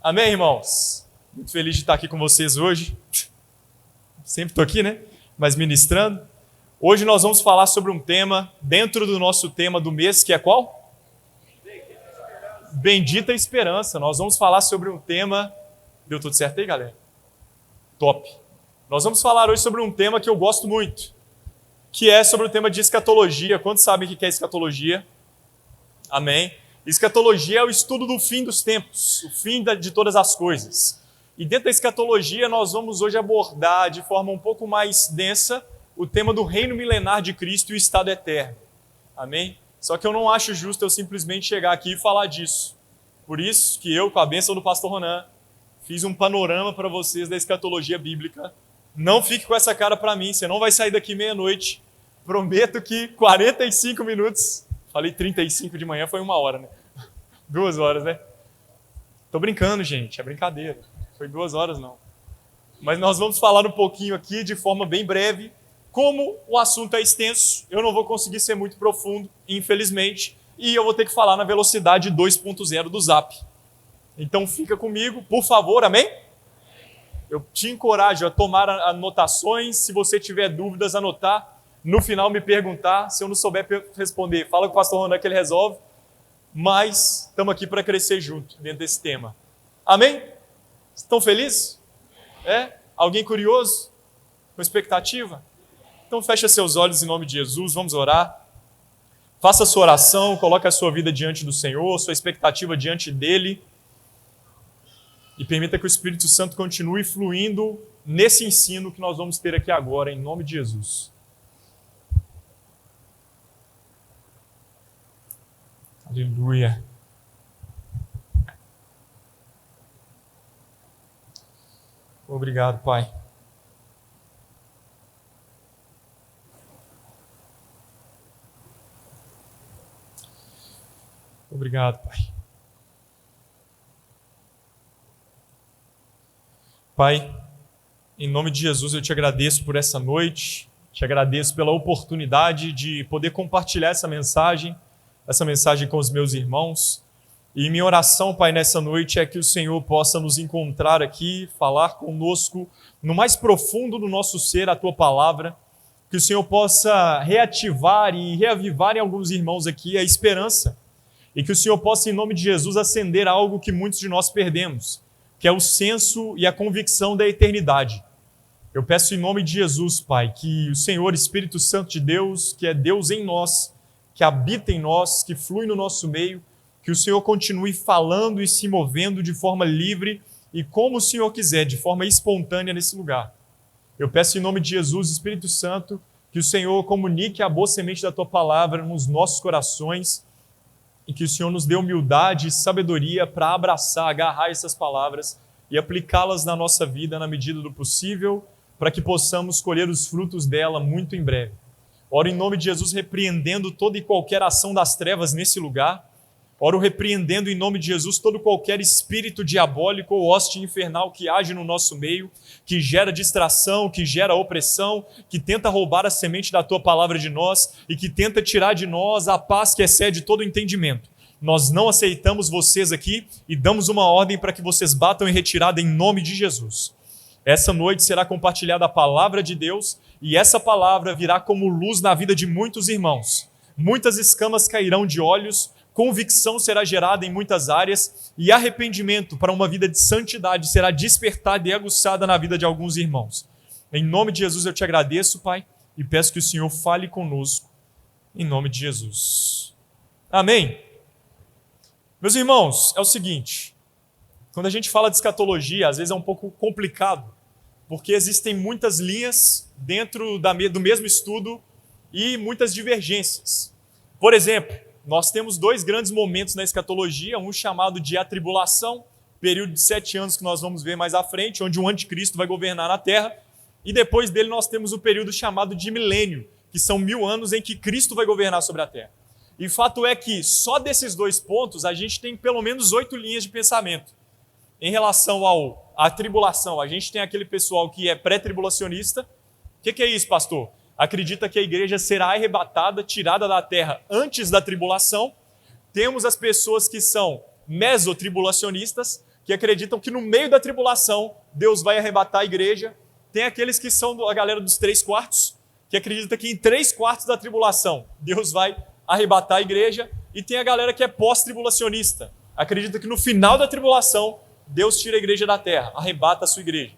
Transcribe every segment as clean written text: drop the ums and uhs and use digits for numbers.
Amém, irmãos? Muito feliz de estar aqui com vocês hoje. Sempre estou aqui, né? Mas ministrando. Hoje nós vamos falar sobre um tema, dentro do nosso tema do mês, que é qual? Bendita Esperança. Nós vamos falar sobre um tema... Deu tudo certo aí, galera? Top. Nós vamos falar hoje sobre um tema que eu gosto muito, que é sobre o tema de escatologia. Quantos sabem o que é escatologia? Amém? Escatologia é o estudo do fim dos tempos, o fim de todas as coisas. E dentro da escatologia nós vamos hoje abordar de forma um pouco mais densa o tema do reino milenar de Cristo e o estado eterno. Amém? Só que eu não acho justo eu simplesmente chegar aqui e falar disso. Por isso que eu, com a bênção do pastor Ronan, fiz um panorama para vocês da escatologia bíblica. Não fique com essa cara para mim, você não vai sair daqui meia-noite. Prometo que 45 minutos... Falei 35 de manhã, foi 1 hora, né? 2 horas, né? Tô brincando, gente, é brincadeira. Foi 2 horas, não. Mas nós vamos falar um pouquinho aqui, de forma bem breve. Como o assunto é extenso, eu não vou conseguir ser muito profundo, infelizmente, e eu vou ter que falar na velocidade 2.0 do Zap. Então fica comigo, por favor, amém? Eu te encorajo a tomar anotações, se você tiver dúvidas, anotar. No final me perguntar, se eu não souber responder, fala com o pastor Ronan que ele resolve, mas estamos aqui para crescer junto dentro desse tema. Amém? Estão felizes? É? Alguém curioso? Com expectativa? Então fecha seus olhos em nome de Jesus, vamos orar. Faça a sua oração, coloque a sua vida diante do Senhor, sua expectativa diante dEle, e permita que o Espírito Santo continue fluindo nesse ensino que nós vamos ter aqui agora, em nome de Jesus. Aleluia. Obrigado, Pai. Obrigado, Pai. Pai, em nome de Jesus eu te agradeço por essa noite, te agradeço pela oportunidade de poder compartilhar essa mensagem com os meus irmãos. E minha oração, Pai, nessa noite é que o Senhor possa nos encontrar aqui, falar conosco no mais profundo do nosso ser a Tua palavra, que o Senhor possa reativar e reavivar em alguns irmãos aqui a esperança, e que o Senhor possa, em nome de Jesus, acender algo que muitos de nós perdemos, que é o senso e a convicção da eternidade. Eu peço em nome de Jesus, Pai, que o Senhor, Espírito Santo de Deus, que é Deus em nós, que habita em nós, que flui no nosso meio, que o Senhor continue falando e se movendo de forma livre e como o Senhor quiser, de forma espontânea nesse lugar. Eu peço em nome de Jesus, Espírito Santo, que o Senhor comunique a boa semente da Tua palavra nos nossos corações e que o Senhor nos dê humildade e sabedoria para abraçar, agarrar essas palavras e aplicá-las na nossa vida na medida do possível, para que possamos colher os frutos dela muito em breve. Oro em nome de Jesus repreendendo toda e qualquer ação das trevas nesse lugar. Oro repreendendo em nome de Jesus todo qualquer espírito diabólico ou hoste infernal que age no nosso meio, que gera distração, que gera opressão, que tenta roubar a semente da Tua palavra de nós e que tenta tirar de nós a paz que excede todo entendimento. Nós não aceitamos vocês aqui e damos uma ordem para que vocês batam em retirada em nome de Jesus. Essa noite será compartilhada a palavra de Deus e essa palavra virá como luz na vida de muitos irmãos. Muitas escamas cairão de olhos, convicção será gerada em muitas áreas e arrependimento para uma vida de santidade será despertada e aguçada na vida de alguns irmãos. Em nome de Jesus eu te agradeço, Pai, e peço que o Senhor fale conosco, em nome de Jesus. Amém. Meus irmãos, é o seguinte, quando a gente fala de escatologia, às vezes é um pouco complicado, porque existem muitas linhas dentro do mesmo estudo e muitas divergências. Por exemplo, nós temos 2 grandes momentos na escatologia, um chamado de atribulação, período de 7 anos que nós vamos ver mais à frente, onde o anticristo vai governar na terra, e depois dele nós temos o período chamado de milênio, que são 1000 anos em que Cristo vai governar sobre a terra. E fato é que só desses 2 pontos a gente tem pelo menos 8 linhas de pensamento. Em relação à tribulação, a gente tem aquele pessoal que é pré-tribulacionista. O que é isso, pastor? Acredita que a igreja será arrebatada, tirada da terra antes da tribulação. Temos as pessoas que são mesotribulacionistas, que acreditam que no meio da tribulação Deus vai arrebatar a igreja. Tem aqueles que são a galera dos 3/4, que acredita que em 3/4 da tribulação Deus vai arrebatar a igreja. E tem a galera que é pós-tribulacionista, acredita que no final da tribulação Deus tira a igreja da terra, arrebata a sua igreja.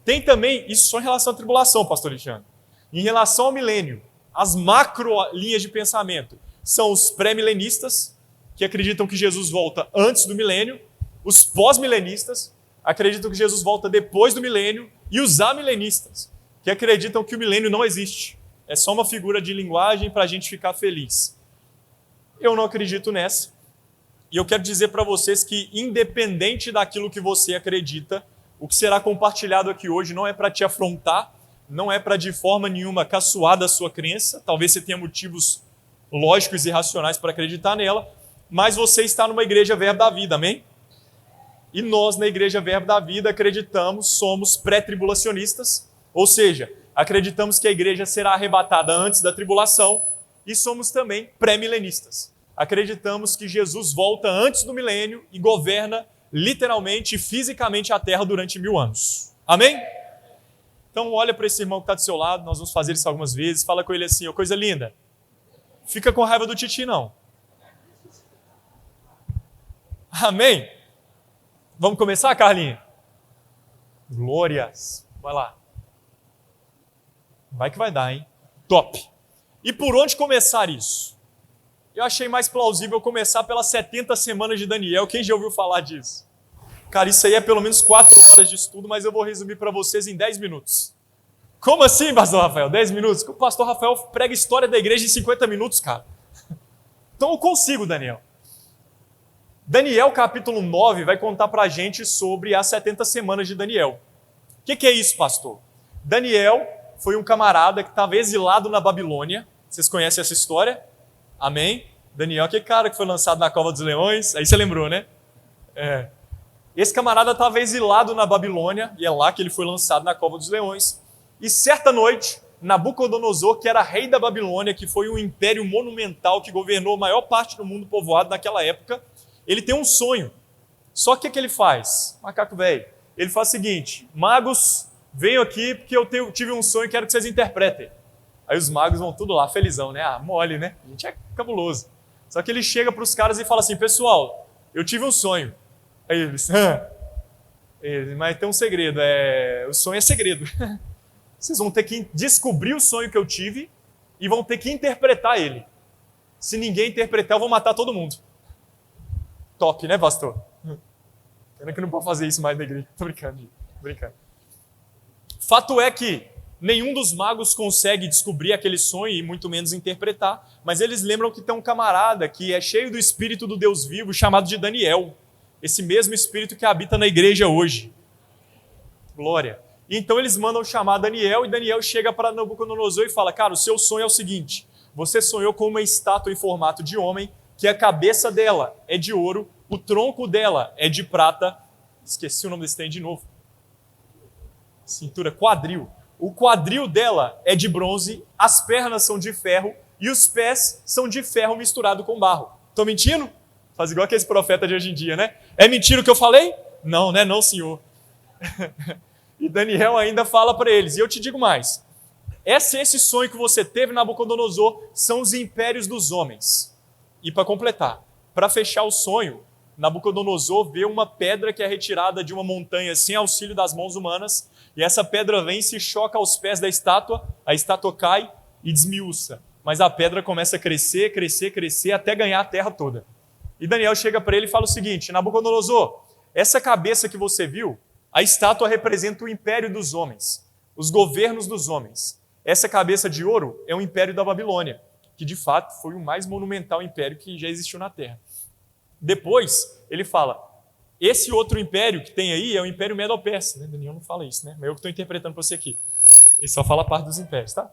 Tem também, isso só em relação à tribulação, pastor Alexandre. Em relação ao milênio, as macro linhas de pensamento são os pré-milenistas, que acreditam que Jesus volta antes do milênio, os pós-milenistas, acreditam que Jesus volta depois do milênio, e os amilenistas, que acreditam que o milênio não existe. É só uma figura de linguagem para a gente ficar feliz. Eu não acredito nessa. E eu quero dizer para vocês que, independente daquilo que você acredita, o que será compartilhado aqui hoje não é para te afrontar, não é para de forma nenhuma caçoar da sua crença. Talvez você tenha motivos lógicos e racionais para acreditar nela, mas você está numa igreja Verbo da Vida, amém? E nós, na igreja Verbo da Vida, acreditamos, somos pré-tribulacionistas, ou seja, acreditamos que a igreja será arrebatada antes da tribulação, e somos também pré-milenistas. Acreditamos que Jesus volta antes do milênio e governa literalmente e fisicamente a terra durante 1000 anos. Amém? Então olha para esse irmão que está do seu lado, nós vamos fazer isso algumas vezes, fala com ele assim, ó, coisa linda, fica com raiva do titi não. Amém? Vamos começar, Carlinha? Glórias. Vai lá. Vai que vai dar, hein? Top. E por onde começar isso? Eu achei mais plausível começar pelas 70 semanas de Daniel. Quem já ouviu falar disso? Cara, isso aí é pelo menos 4 horas de estudo, mas eu vou resumir para vocês em 10 minutos. Como assim, pastor Rafael? 10 minutos? O pastor Rafael prega a história da igreja em 50 minutos, cara. Então eu consigo, Daniel. Daniel, capítulo 9, vai contar para a gente sobre as 70 semanas de Daniel. O que é isso, pastor? Daniel foi um camarada que estava exilado na Babilônia. Vocês conhecem essa história? Amém? Daniel, aquele cara que foi lançado na cova dos leões. Aí você lembrou, né? Esse camarada estava exilado na Babilônia, e é lá que ele foi lançado na cova dos leões. E certa noite, Nabucodonosor, que era rei da Babilônia, que foi um império monumental que governou a maior parte do mundo povoado naquela época, ele tem um sonho. Só que o que ele faz? Macaco velho. Ele faz o seguinte, magos, venham aqui porque eu tive um sonho e quero que vocês interpretem. Aí os magos vão tudo lá, felizão, né? Ah, mole, né? A gente é cabuloso. Só que ele chega para os caras e fala assim, pessoal, eu tive um sonho. Aí eles, mas tem um segredo, o sonho é segredo. Vocês vão ter que descobrir o sonho que eu tive e vão ter que interpretar ele. Se ninguém interpretar, eu vou matar todo mundo. Top, né, pastor? Pena que eu não posso fazer isso mais na igreja. Tô brincando. Fato é que nenhum dos magos consegue descobrir aquele sonho e muito menos interpretar, mas eles lembram que tem um camarada que é cheio do espírito do Deus vivo, chamado de Daniel. Esse mesmo espírito que habita na igreja hoje. Glória. E então eles mandam chamar Daniel, e Daniel chega para Nabucodonosor e fala, cara, o seu sonho é o seguinte, você sonhou com uma estátua em formato de homem, que a cabeça dela é de ouro, o tronco dela é de prata, esqueci o nome desse trem de novo, cintura, quadril. O quadril dela é de bronze, as pernas são de ferro e os pés são de ferro misturado com barro. Estou mentindo? Faz igual aqueles profetas de hoje em dia, né? É mentira o que eu falei? Não, né? Não, senhor. E Daniel ainda fala para eles, e eu te digo mais, esse sonho que você teve, Nabucodonosor, são os impérios dos homens. E para completar, para fechar o sonho, Nabucodonosor vê uma pedra que é retirada de uma montanha sem auxílio das mãos humanas, e essa pedra vem e se choca aos pés da estátua, a estátua cai e desmiuça. Mas a pedra começa a crescer, crescer, crescer, até ganhar a terra toda. E Daniel chega para ele e fala o seguinte, Nabucodonosor, essa cabeça que você viu, a estátua representa o império dos homens, os governos dos homens. Essa cabeça de ouro é o império da Babilônia, que de fato foi o mais monumental império que já existiu na Terra. Depois, ele fala, esse outro império que tem aí é o Império Medo-Persa. Né? Daniel não fala isso, né? Mas eu que estou interpretando para você aqui. Ele só fala a parte dos impérios, tá?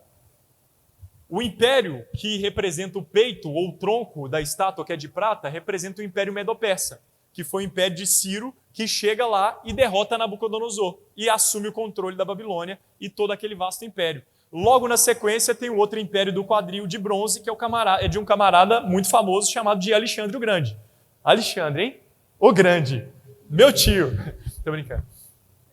O império que representa o peito ou o tronco da estátua, que é de prata, representa o Império Medo-Persa, que foi o império de Ciro, que chega lá e derrota Nabucodonosor e assume o controle da Babilônia e todo aquele vasto império. Logo na sequência tem o outro império do quadril de bronze, que é de um camarada muito famoso chamado de Alexandre o Grande. Alexandre, hein? O Grande. Meu tio. Tô brincando.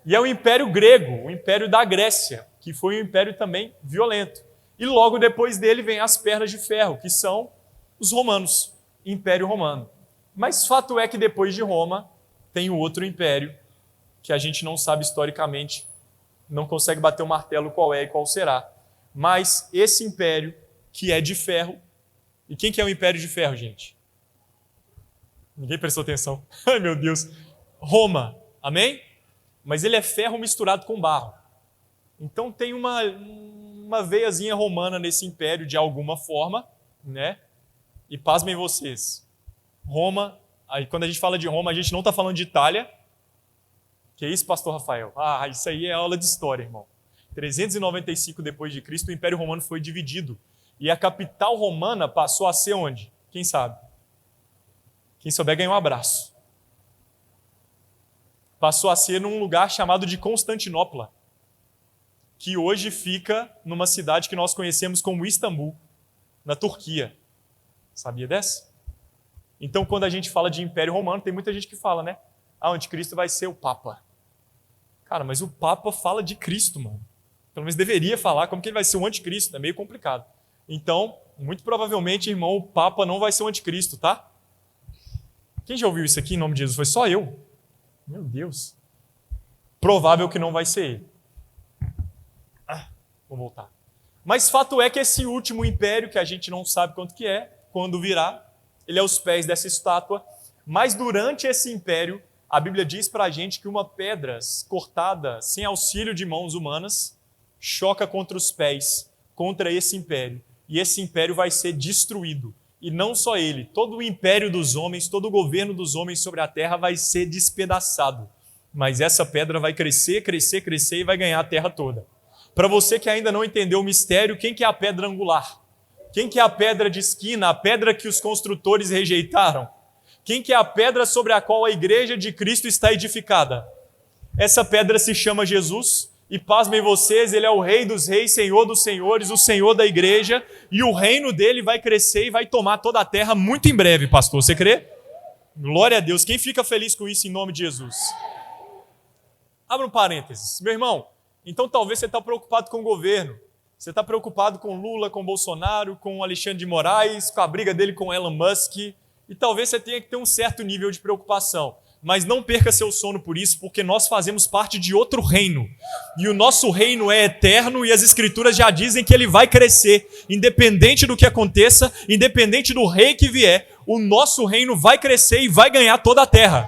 E é o Império Grego, o Império da Grécia, que foi um império também violento. E logo depois dele vem as pernas de ferro, que são os romanos, Império Romano. Mas fato é que depois de Roma tem o outro império, que a gente não sabe historicamente, não consegue bater o martelo qual é e qual será. Mas esse império, que é de ferro, e quem que é o Império de Ferro, gente? Ninguém prestou atenção. Ai, meu Deus. Roma, amém? Mas ele é ferro misturado com barro. Então tem uma veiazinha romana nesse império de alguma forma, né? E pasmem vocês, Roma, aí quando a gente fala de Roma, a gente não está falando de Itália. Que isso, pastor Rafael? Ah, isso aí é aula de história, irmão. 395 depois de Cristo, o Império Romano foi dividido. E a capital romana passou a ser onde? Quem sabe? Quem souber ganhou um abraço. Passou a ser num lugar chamado de Constantinopla, que hoje fica numa cidade que nós conhecemos como Istambul, na Turquia. Sabia dessa? Então, quando a gente fala de Império Romano, tem muita gente que fala, né? Ah, o anticristo vai ser o Papa. Cara, mas o Papa fala de Cristo, mano. Pelo menos deveria falar. Como que ele vai ser o anticristo? É meio complicado. Então, muito provavelmente, irmão, o Papa não vai ser o anticristo, tá? Quem já ouviu isso aqui em nome de Jesus? Foi só eu. Meu Deus. Provável que não vai ser ele. Vou voltar. Mas fato é que esse último império, que a gente não sabe quanto que é, quando virá, ele é aos pés dessa estátua. Mas durante esse império, a Bíblia diz para a gente que uma pedra cortada sem auxílio de mãos humanas choca contra os pés, contra esse império. E esse império vai ser destruído. E não só ele, todo o império dos homens, todo o governo dos homens sobre a terra vai ser despedaçado. Mas essa pedra vai crescer, crescer, crescer e vai ganhar a terra toda. Para você que ainda não entendeu o mistério, quem que é a pedra angular? Quem que é a pedra de esquina, a pedra que os construtores rejeitaram? Quem que é a pedra sobre a qual a igreja de Cristo está edificada? Essa pedra se chama Jesus. E pasmem vocês, ele é o Rei dos Reis, Senhor dos Senhores, o Senhor da igreja, e o reino dele vai crescer e vai tomar toda a terra muito em breve, pastor. Você crê? Glória a Deus. Quem fica feliz com isso em nome de Jesus? Abra um parênteses. Meu irmão, então talvez você está preocupado com o governo. Você está preocupado com Lula, com Bolsonaro, com Alexandre de Moraes, com a briga dele com Elon Musk. E talvez você tenha que ter um certo nível de preocupação. Mas não perca seu sono por isso, porque nós fazemos parte de outro reino. E o nosso reino é eterno e as escrituras já dizem que ele vai crescer. Independente do que aconteça, independente do rei que vier, o nosso reino vai crescer e vai ganhar toda a terra.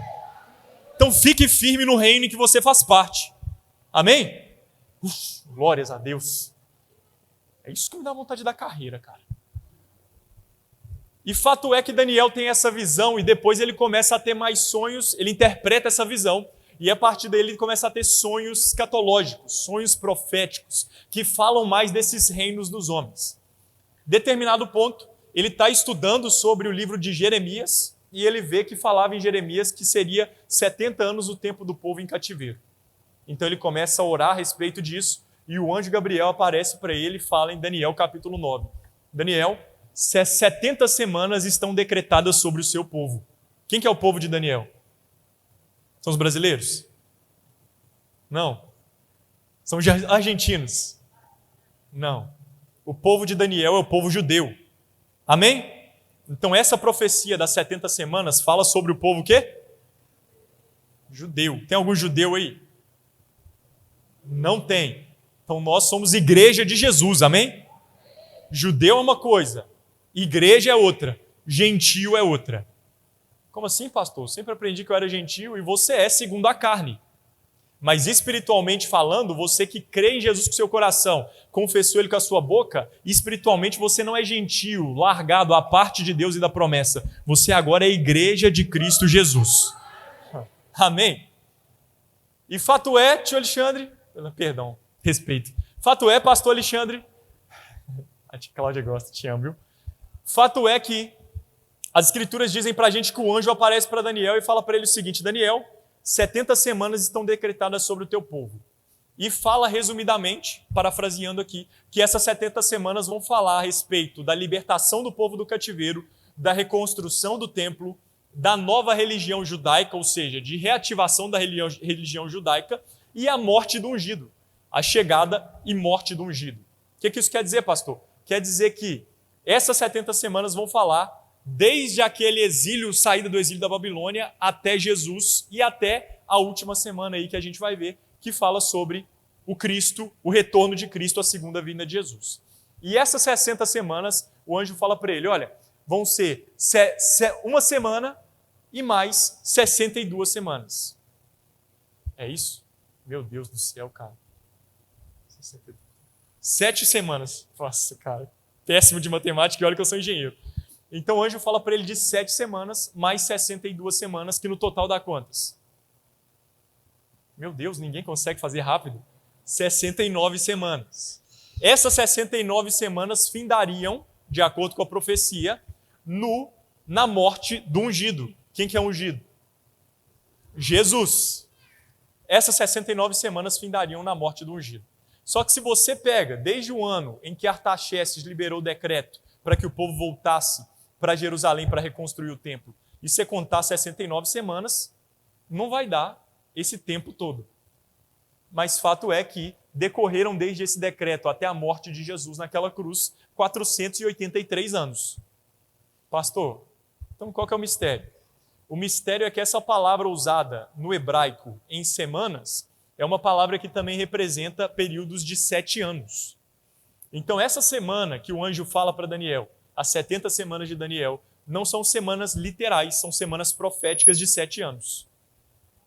Então fique firme no reino em que você faz parte. Amém? Glórias a Deus. É isso que me dá vontade da carreira, cara. E fato é que Daniel tem essa visão e depois ele começa a ter mais sonhos, ele interpreta essa visão e a partir dele ele começa a ter sonhos escatológicos, sonhos proféticos, que falam mais desses reinos dos homens. Determinado ponto, ele está estudando sobre o livro de Jeremias e ele vê que falava em Jeremias que seria 70 anos o tempo do povo em cativeiro. Então ele começa a orar a respeito disso e o anjo Gabriel aparece para ele e fala em Daniel capítulo 9. Daniel, 70 semanas estão decretadas sobre o seu povo. Quem que é o povo de Daniel? São os brasileiros? Não. São os argentinos? Não. O povo de Daniel é o povo judeu. Amém? Então essa profecia das 70 semanas fala sobre o povo o quê? Judeu. Tem algum judeu aí? Não tem. Então nós somos igreja de Jesus, amém? Judeu é uma coisa, igreja é outra, gentio é outra. Como assim, pastor? Sempre aprendi que eu era gentio e você é segundo a carne. Mas espiritualmente falando, você que crê em Jesus com seu coração, confessou ele com a sua boca, espiritualmente você não é gentio, largado à parte de Deus e da promessa. Você agora é igreja de Cristo Jesus. Amém? E fato é, tio Alexandre, perdão, respeito. Fato é, pastor Alexandre, a tia Cláudia gosta, te amo, viu? Fato é que as escrituras dizem para a gente que o anjo aparece para Daniel e fala para ele o seguinte: Daniel, 70 semanas estão decretadas sobre o teu povo. E fala resumidamente, parafraseando aqui, que essas 70 semanas vão falar a respeito da libertação do povo do cativeiro, da reconstrução do templo da nova religião judaica, ou seja, de reativação da religião judaica, e a morte do ungido, a chegada e morte do ungido. O que isso quer dizer, pastor? Quer dizer que essas 70 semanas vão falar desde aquele exílio, saída do exílio da Babilônia, até Jesus e até a última semana aí que a gente vai ver, que fala sobre o Cristo, o retorno de Cristo, a segunda vinda de Jesus. E essas 60 semanas, o anjo fala para ele, olha, vão ser uma semana e mais 62 semanas. É isso? Meu Deus do céu, cara. 7 semanas. Nossa, cara. Péssimo de matemática e olha que eu sou engenheiro. Então o anjo fala para ele de 7 semanas mais 62 semanas, que no total dá quantas? Meu Deus, ninguém consegue fazer rápido. 69 semanas. Essas 69 semanas findariam, de acordo com a profecia, na morte do ungido. Quem que é ungido? Jesus. Essas 69 semanas findariam na morte do ungido. Só que se você pega desde o ano em que Artaxerxes liberou o decreto para que o povo voltasse para Jerusalém para reconstruir o templo, e você contar 69 semanas, não vai dar esse tempo todo. Mas fato é que decorreram desde esse decreto até a morte de Jesus naquela cruz 483 anos. Pastor, então qual que é o mistério? O mistério é que essa palavra usada no hebraico em semanas é uma palavra que também representa períodos de 7 anos. Então essa semana que o anjo fala para Daniel, as 70 semanas de Daniel, não são semanas literais, são semanas proféticas de 7 anos.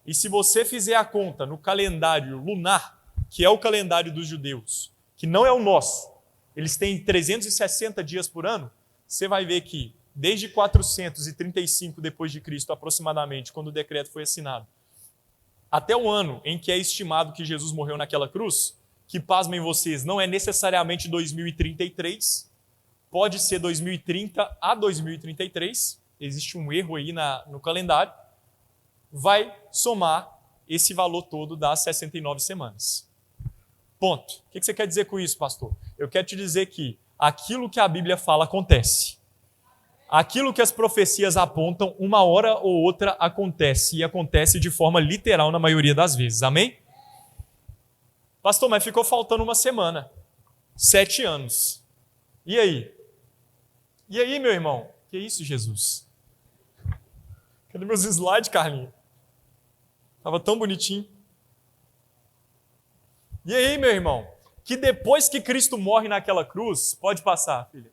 E se você fizer a conta no calendário lunar, que é o calendário dos judeus, que não é o nosso, eles têm 360 dias por ano, você vai ver que desde 435 depois de Cristo, aproximadamente, quando o decreto foi assinado, até o ano em que é estimado que Jesus morreu naquela cruz, que, pasmem vocês, não é necessariamente 2033, pode ser 2030 a 2033, existe um erro aí no calendário, vai somar esse valor todo das 69 semanas. Ponto. O que você quer dizer com isso, pastor? Eu quero te dizer que aquilo que a Bíblia fala acontece. Aquilo que as profecias apontam, uma hora ou outra acontece, e acontece de forma literal na maioria das vezes. Amém? Pastor, mas ficou faltando uma semana. 7 anos. E aí? E aí, meu irmão? Que isso, Jesus? Cadê meus slides, Carlinhos? Estava tão bonitinho. E aí, meu irmão? Que depois que Cristo morre naquela cruz, pode passar, filha.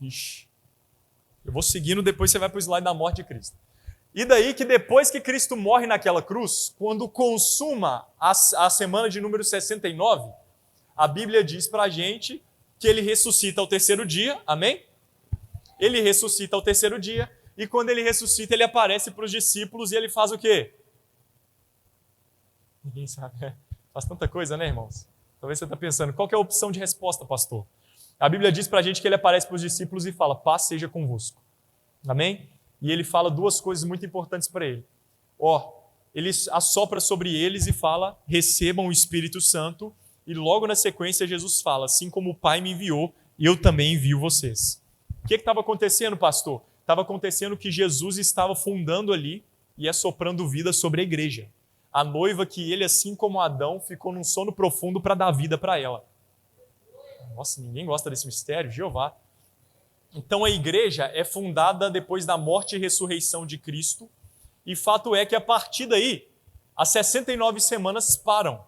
Ixi. Eu vou seguindo, depois você vai para o slide da morte de Cristo. E daí que depois que Cristo morre naquela cruz, quando consuma a semana de número 69, a Bíblia diz para a gente que ele ressuscita ao terceiro dia, amém? Ele ressuscita ao terceiro dia, e quando ele ressuscita, ele aparece para os discípulos e ele faz o quê? Ninguém sabe. Faz tanta coisa, né, irmãos? Talvez você está pensando, qual que é a opção de resposta, pastor? A Bíblia diz para a gente que ele aparece para os discípulos e fala, paz seja convosco. Amém? E ele fala 2 coisas muito importantes para ele. Ele assopra sobre eles e fala, recebam o Espírito Santo. E logo na sequência Jesus fala, assim como o Pai me enviou, eu também envio vocês. O que estava acontecendo, pastor? Estava acontecendo que Jesus estava fundando ali e assoprando vida sobre a igreja. A noiva que ele, assim como Adão, ficou num sono profundo para dar vida para ela. Nossa, ninguém gosta desse mistério, Jeová. Então a igreja é fundada depois da morte e ressurreição de Cristo, e fato é que a partir daí, as 69 semanas param.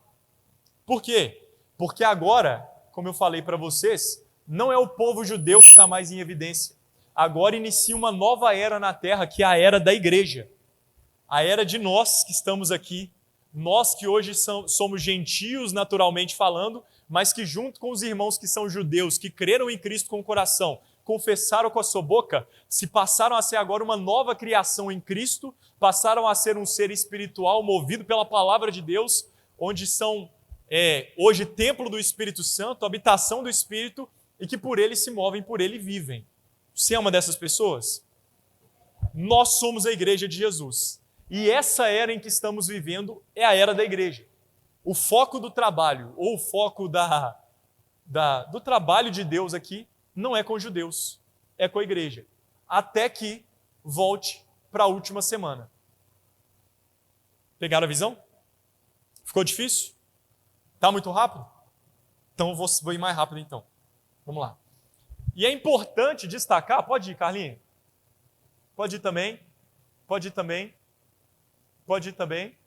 Por quê? Porque agora, como eu falei para vocês, não é o povo judeu que está mais em evidência. Agora inicia uma nova era na Terra, que é a era da igreja. A era de nós que estamos aqui, nós que hoje somos gentios naturalmente falando, mas que junto com os irmãos que são judeus, que creram em Cristo com o coração, confessaram com a sua boca, se passaram a ser agora uma nova criação em Cristo, passaram a ser um ser espiritual movido pela palavra de Deus, onde são hoje templo do Espírito Santo, habitação do Espírito, e que por ele se movem, por ele vivem. Você é uma dessas pessoas? Nós somos a igreja de Jesus. E essa era em que estamos vivendo é a era da igreja. O foco do trabalho, ou o foco do trabalho de Deus aqui, não é com judeus. é com a igreja, até que volte para a última semana. Pegaram a visão? Ficou difícil? Está muito rápido? Então eu vou ir mais rápido então. Vamos lá. E é importante destacar, pode ir, Carlinhos? Pode ir também. Pode ir também. Pode ir também.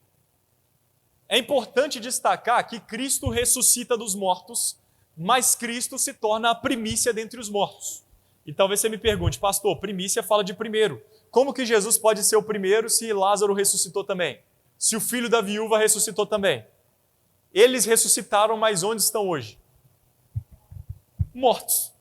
É importante destacar que Cristo ressuscita dos mortos, mas Cristo se torna a primícia dentre os mortos. E talvez você me pergunte, pastor, primícia fala de primeiro. Como que Jesus pode ser o primeiro se Lázaro ressuscitou também? Se o filho da viúva ressuscitou também? Eles ressuscitaram, mas onde estão hoje? Mortos.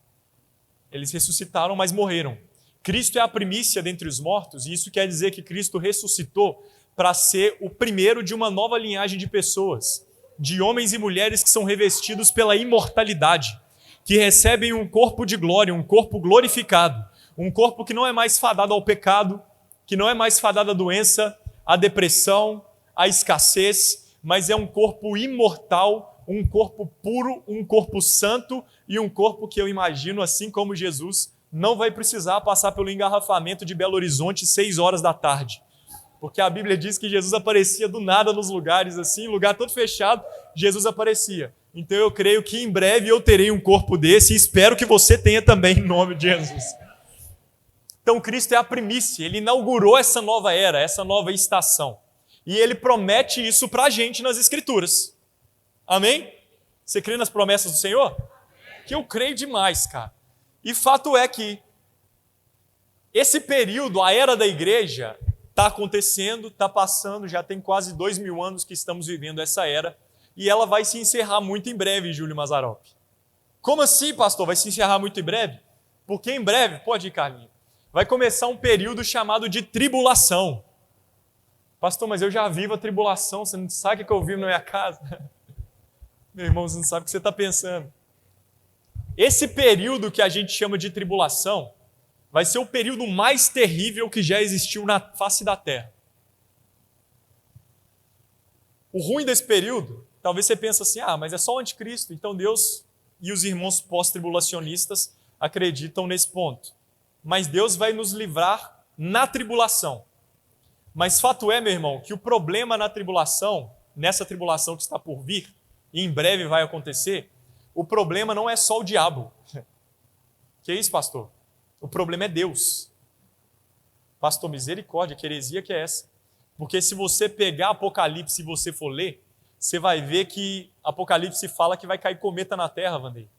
Eles ressuscitaram, mas morreram. Cristo é a primícia dentre os mortos, e isso quer dizer que Cristo ressuscitou para ser o primeiro de uma nova linhagem de pessoas, de homens e mulheres que são revestidos pela imortalidade, que recebem um corpo de glória, um corpo glorificado, um corpo que não é mais fadado ao pecado, que não é mais fadado à doença, à depressão, à escassez, mas é um corpo imortal, um corpo puro, um corpo santo e um corpo que eu imagino, assim como Jesus, não vai precisar passar pelo engarrafamento de Belo Horizonte 6 horas da tarde. Porque a Bíblia diz que Jesus aparecia do nada nos lugares assim, lugar todo fechado, Jesus aparecia. Então eu creio que em breve eu terei um corpo desse e espero que você tenha também, em nome de Jesus. Então Cristo é a primícia, Ele inaugurou essa nova era, essa nova estação. E Ele promete isso para a gente nas Escrituras. Amém? Você crê nas promessas do Senhor? Que eu creio demais, cara. E fato é que esse período, a era da igreja, está acontecendo, está passando, já tem quase 2000 anos que estamos vivendo essa era, e ela vai se encerrar muito em breve, Júlio Mazarop. Como assim, pastor? Vai se encerrar muito em breve? Porque em breve, pode ir, Carlinhos, vai começar um período chamado de tribulação. Pastor, mas eu já vivo a tribulação, você não sabe o que eu vivo na minha casa? Meu irmão, você não sabe o que você está pensando. Esse período que a gente chama de tribulação vai ser o período mais terrível que já existiu na face da terra. O ruim desse período, talvez você pense assim, mas é só o anticristo, então Deus e os irmãos pós-tribulacionistas acreditam nesse ponto. Mas Deus vai nos livrar na tribulação. Mas fato é, meu irmão, que o problema na tribulação, nessa tribulação que está por vir, e em breve vai acontecer, o problema não é só o diabo. Que isso, pastor? O problema é Deus. Pastor, misericórdia, que heresia que é essa? Porque se você pegar Apocalipse e você for ler, você vai ver que Apocalipse fala que vai cair cometa na terra, Vandei.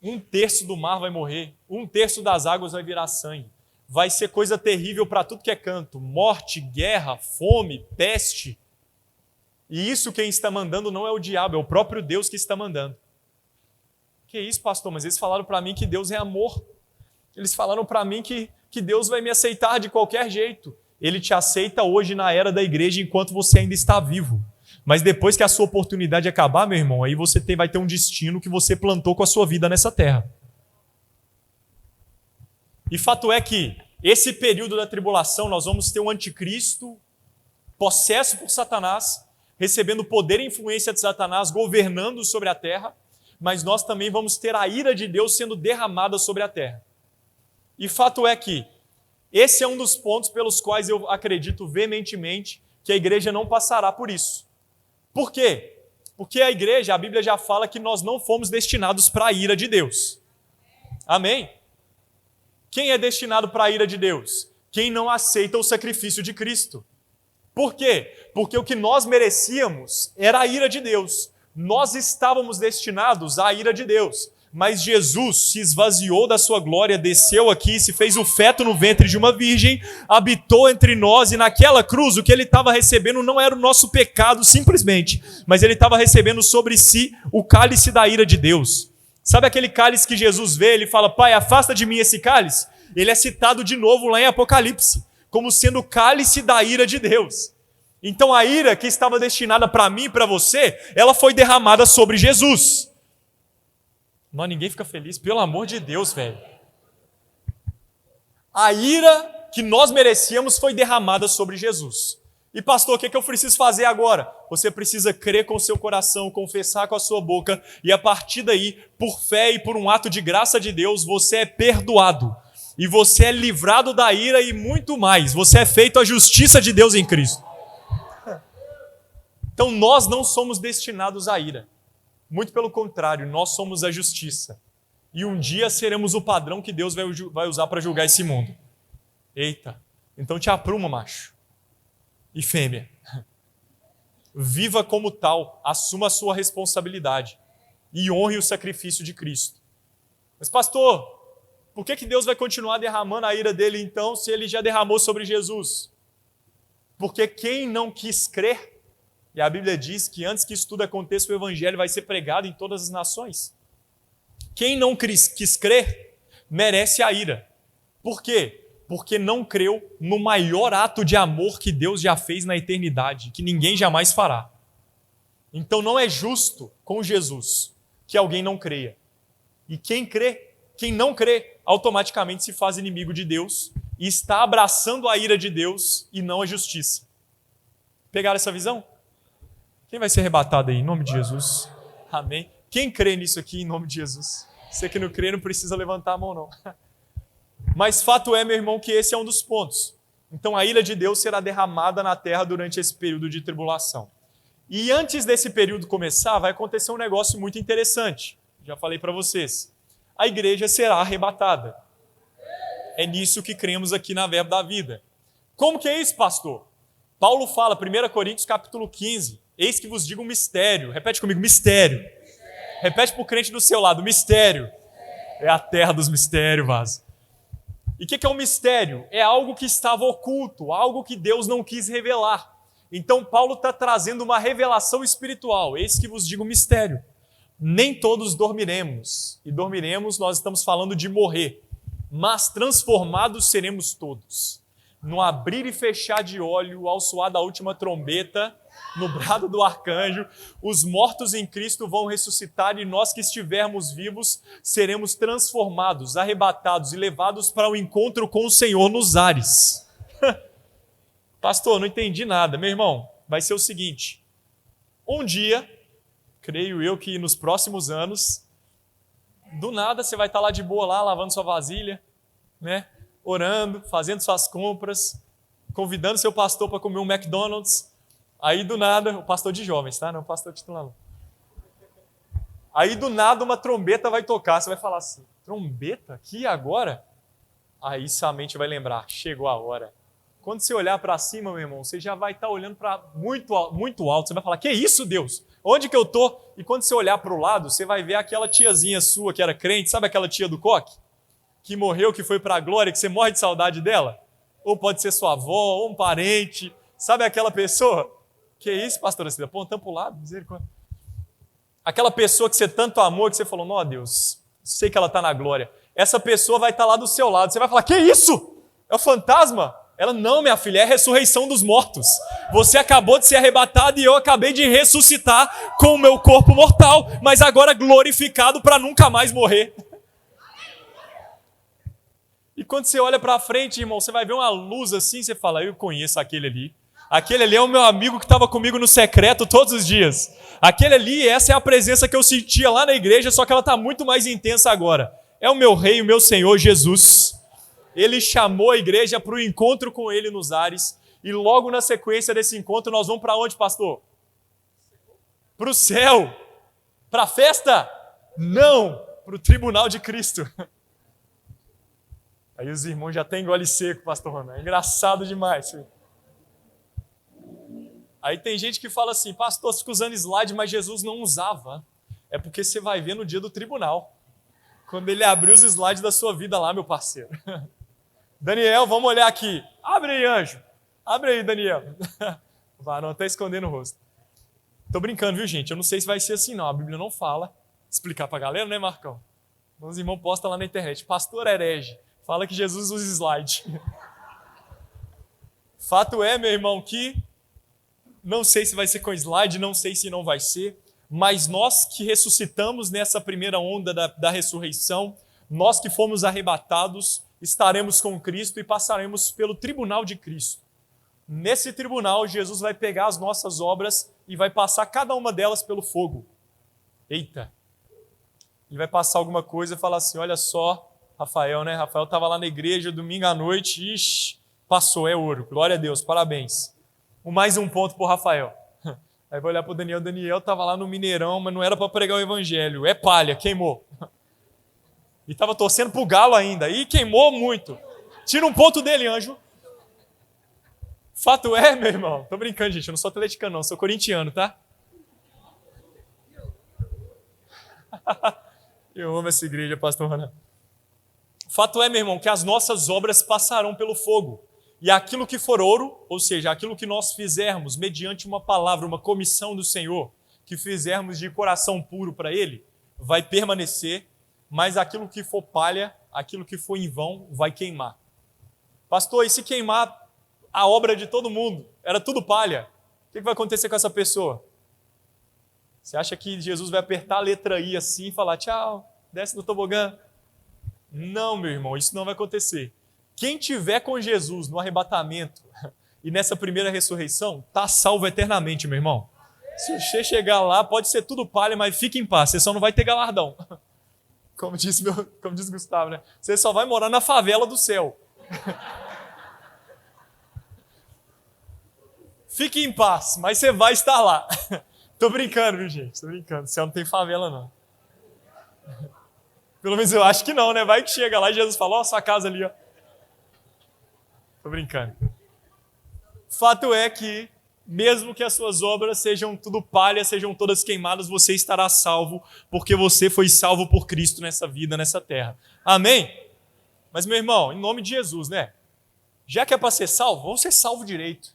1/3 do mar vai morrer, 1/3 das águas vai virar sangue. Vai ser coisa terrível para tudo que é canto. Morte, guerra, fome, peste. E isso quem está mandando não é o diabo, é o próprio Deus que está mandando. Que isso, pastor? Mas eles falaram para mim que Deus é amor. Eles falaram para mim que Deus vai me aceitar de qualquer jeito. Ele te aceita hoje na era da igreja enquanto você ainda está vivo. Mas depois que a sua oportunidade acabar, meu irmão, aí você vai ter um destino que você plantou com a sua vida nessa terra. E fato é que esse período da tribulação nós vamos ter um anticristo possesso por Satanás, recebendo poder e influência de Satanás, governando sobre a terra, mas nós também vamos ter a ira de Deus sendo derramada sobre a terra. E fato é que esse é um dos pontos pelos quais eu acredito veementemente que a igreja não passará por isso. Por quê? Porque a igreja, a Bíblia já fala que nós não fomos destinados para a ira de Deus. Amém? Quem é destinado para a ira de Deus? Quem não aceita o sacrifício de Cristo. Por quê? Porque o que nós merecíamos era a ira de Deus. Nós estávamos destinados à ira de Deus. Mas Jesus se esvaziou da sua glória, desceu aqui, se fez o feto no ventre de uma virgem, habitou entre nós e naquela cruz o que ele estava recebendo não era o nosso pecado simplesmente, mas ele estava recebendo sobre si o cálice da ira de Deus. Sabe aquele cálice que Jesus vê, ele fala, Pai, afasta de mim esse cálice? Ele é citado de novo lá em Apocalipse, como sendo o cálice da ira de Deus. Então a ira que estava destinada para mim e para você, ela foi derramada sobre Jesus. Não, ninguém fica feliz, pelo amor de Deus, velho. A ira que nós merecíamos foi derramada sobre Jesus. E pastor, o que eu preciso fazer agora? Você precisa crer com o seu coração, confessar com a sua boca, e a partir daí, por fé e por um ato de graça de Deus, você é perdoado. E você é livrado da ira e muito mais. Você é feito a justiça de Deus em Cristo. Então nós não somos destinados à ira. Muito pelo contrário, nós somos a justiça. E um dia seremos o padrão que Deus vai usar para julgar esse mundo. Eita, então te apruma, macho. E fêmea. Viva como tal, assuma a sua responsabilidade e honre o sacrifício de Cristo. Mas pastor, por que Deus vai continuar derramando a ira dele então, se ele já derramou sobre Jesus? Porque quem não quis crer, e a Bíblia diz que antes que isso tudo aconteça, o evangelho vai ser pregado em todas as nações. Quem não quis crer, merece a ira. Por quê? Porque não creu no maior ato de amor que Deus já fez na eternidade, que ninguém jamais fará. Então não é justo com Jesus que alguém não creia. E quem não crê, automaticamente se faz inimigo de Deus e está abraçando a ira de Deus e não a justiça. Pegaram essa visão? Quem vai ser arrebatado aí, em nome de Jesus? Amém. Quem crê nisso aqui, em nome de Jesus? Você que não crê, não precisa levantar a mão, não. Mas fato é, meu irmão, que esse é um dos pontos. Então a ira de Deus será derramada na terra durante esse período de tribulação. E antes desse período começar, vai acontecer um negócio muito interessante. Já falei para vocês. A igreja será arrebatada. É nisso que cremos aqui na Verbo da Vida. Como que é isso, pastor? Paulo fala, 1 Coríntios capítulo 15, eis que vos digo um mistério. Repete comigo, mistério. Repete para o crente do seu lado, mistério. É a terra dos mistérios, vaso. E o que é um mistério? É algo que estava oculto, algo que Deus não quis revelar. Então Paulo está trazendo uma revelação espiritual. Eis que vos digo um mistério. Nem todos dormiremos. E dormiremos, nós estamos falando de morrer. Mas transformados seremos todos. No abrir e fechar de olho, ao soar da última trombeta, no brado do arcanjo, os mortos em Cristo vão ressuscitar e nós que estivermos vivos seremos transformados, arrebatados e levados para o encontro com o Senhor nos ares. Pastor, não entendi nada. Meu irmão, vai ser o seguinte. Um dia, creio eu que nos próximos anos, do nada você vai estar lá de boa, lá lavando sua vasilha, né? Orando, fazendo suas compras, convidando seu pastor para comer um McDonald's. Aí do nada, o pastor de jovens, tá? Não o pastor titular não. Aí do nada uma trombeta vai tocar, você vai falar assim, trombeta? Aqui agora? Aí sua mente vai lembrar, chegou a hora. Quando você olhar para cima, meu irmão, você já vai estar olhando para muito alto, você vai falar, que isso, Deus? Onde que eu tô? E quando você olhar para o lado, você vai ver aquela tiazinha sua que era crente, sabe aquela tia do coque? Que morreu, que foi para a glória, que você morre de saudade dela? Ou pode ser sua avó, ou um parente, sabe aquela pessoa? Que isso, pastora Cida? Apontando para o lado, misericórdia. Aquela pessoa que você tanto amou, que você falou, não, Deus, sei que ela está na glória. Essa pessoa vai estar lá do seu lado. Você vai falar, que isso? É o fantasma? Ela, não, minha filha, é a ressurreição dos mortos. Você acabou de ser arrebatado e eu acabei de ressuscitar com o meu corpo mortal, mas agora glorificado para nunca mais morrer. E quando você olha para frente, irmão, você vai ver uma luz assim, você fala, eu conheço aquele ali. Aquele ali é o meu amigo que estava comigo no secreto todos os dias. Aquele ali, essa é a presença que eu sentia lá na igreja, só que ela está muito mais intensa agora. É o meu rei, o meu Senhor Jesus. Ele chamou a igreja para o encontro com ele nos ares. E logo na sequência desse encontro, nós vamos para onde, pastor? Para o céu. Para a festa? Não, para o tribunal de Cristo. Aí os irmãos já têm gole seco, pastor Ronaldo. É engraçado demais. Aí tem gente que fala assim, pastor, você fica usando slide, mas Jesus não usava. É porque você vai ver no dia do tribunal. Quando ele abrir os slides da sua vida lá, meu parceiro. Daniel, vamos olhar aqui. Abre aí, anjo. Abre aí, Daniel. Varão até escondendo o rosto. Tô brincando, viu, gente? Eu não sei se vai ser assim, não. A Bíblia não fala. Explicar pra galera, né, Marcão? Os irmãos postam lá na internet. Pastor herege. Fala que Jesus usa slide. Fato é, meu irmão, que não sei se vai ser com slide, não sei se não vai ser, mas nós que ressuscitamos nessa primeira onda da ressurreição, nós que fomos arrebatados, estaremos com Cristo e passaremos pelo tribunal de Cristo. Nesse tribunal, Jesus vai pegar as nossas obras e vai passar cada uma delas pelo fogo. Eita! E vai passar alguma coisa e falar assim, olha só, Rafael, né? Rafael estava lá na igreja domingo à noite, ixi, passou, é ouro. Glória a Deus, parabéns. Mais um ponto para o Rafael. Aí vai olhar para o Daniel, Daniel estava lá no Mineirão, mas não era para pregar o evangelho, é palha, queimou. E estava torcendo para o galo ainda, e queimou muito. Tira um ponto dele, anjo. Fato é, meu irmão, tô brincando, gente, eu não sou atleticano não, sou corintiano, tá? Eu amo essa igreja, pastor Ronan. Fato é, meu irmão, que as nossas obras passarão pelo fogo. E aquilo que for ouro, ou seja, aquilo que nós fizermos mediante uma palavra, uma comissão do Senhor, que fizermos de coração puro para Ele, vai permanecer, mas aquilo que for palha, aquilo que for em vão, vai queimar. Pastor, e se queimar a obra de todo mundo? Era tudo palha. O que vai acontecer com essa pessoa? Você acha que Jesus vai apertar a letra I assim e falar, tchau, desce do tobogã? Não, meu irmão, isso não vai acontecer. Quem tiver com Jesus no arrebatamento e nessa primeira ressurreição, está salvo eternamente, meu irmão. Se você chegar lá, pode ser tudo palha, mas fique em paz, você só não vai ter galardão. Como diz Gustavo, né? Você só vai morar na favela do céu. Fique em paz, mas você vai estar lá. Tô brincando, viu, gente? Tô brincando. O céu não tem favela, não. Pelo menos eu acho que não, né? Vai que chega lá e Jesus fala, ó, sua casa ali, ó. Tô brincando. Fato é que, mesmo que as suas obras sejam tudo palha, sejam todas queimadas, você estará salvo, porque você foi salvo por Cristo nessa vida, nessa terra. Amém? Mas, meu irmão, em nome de Jesus, né? Já que é para ser salvo, vamos ser salvo direito.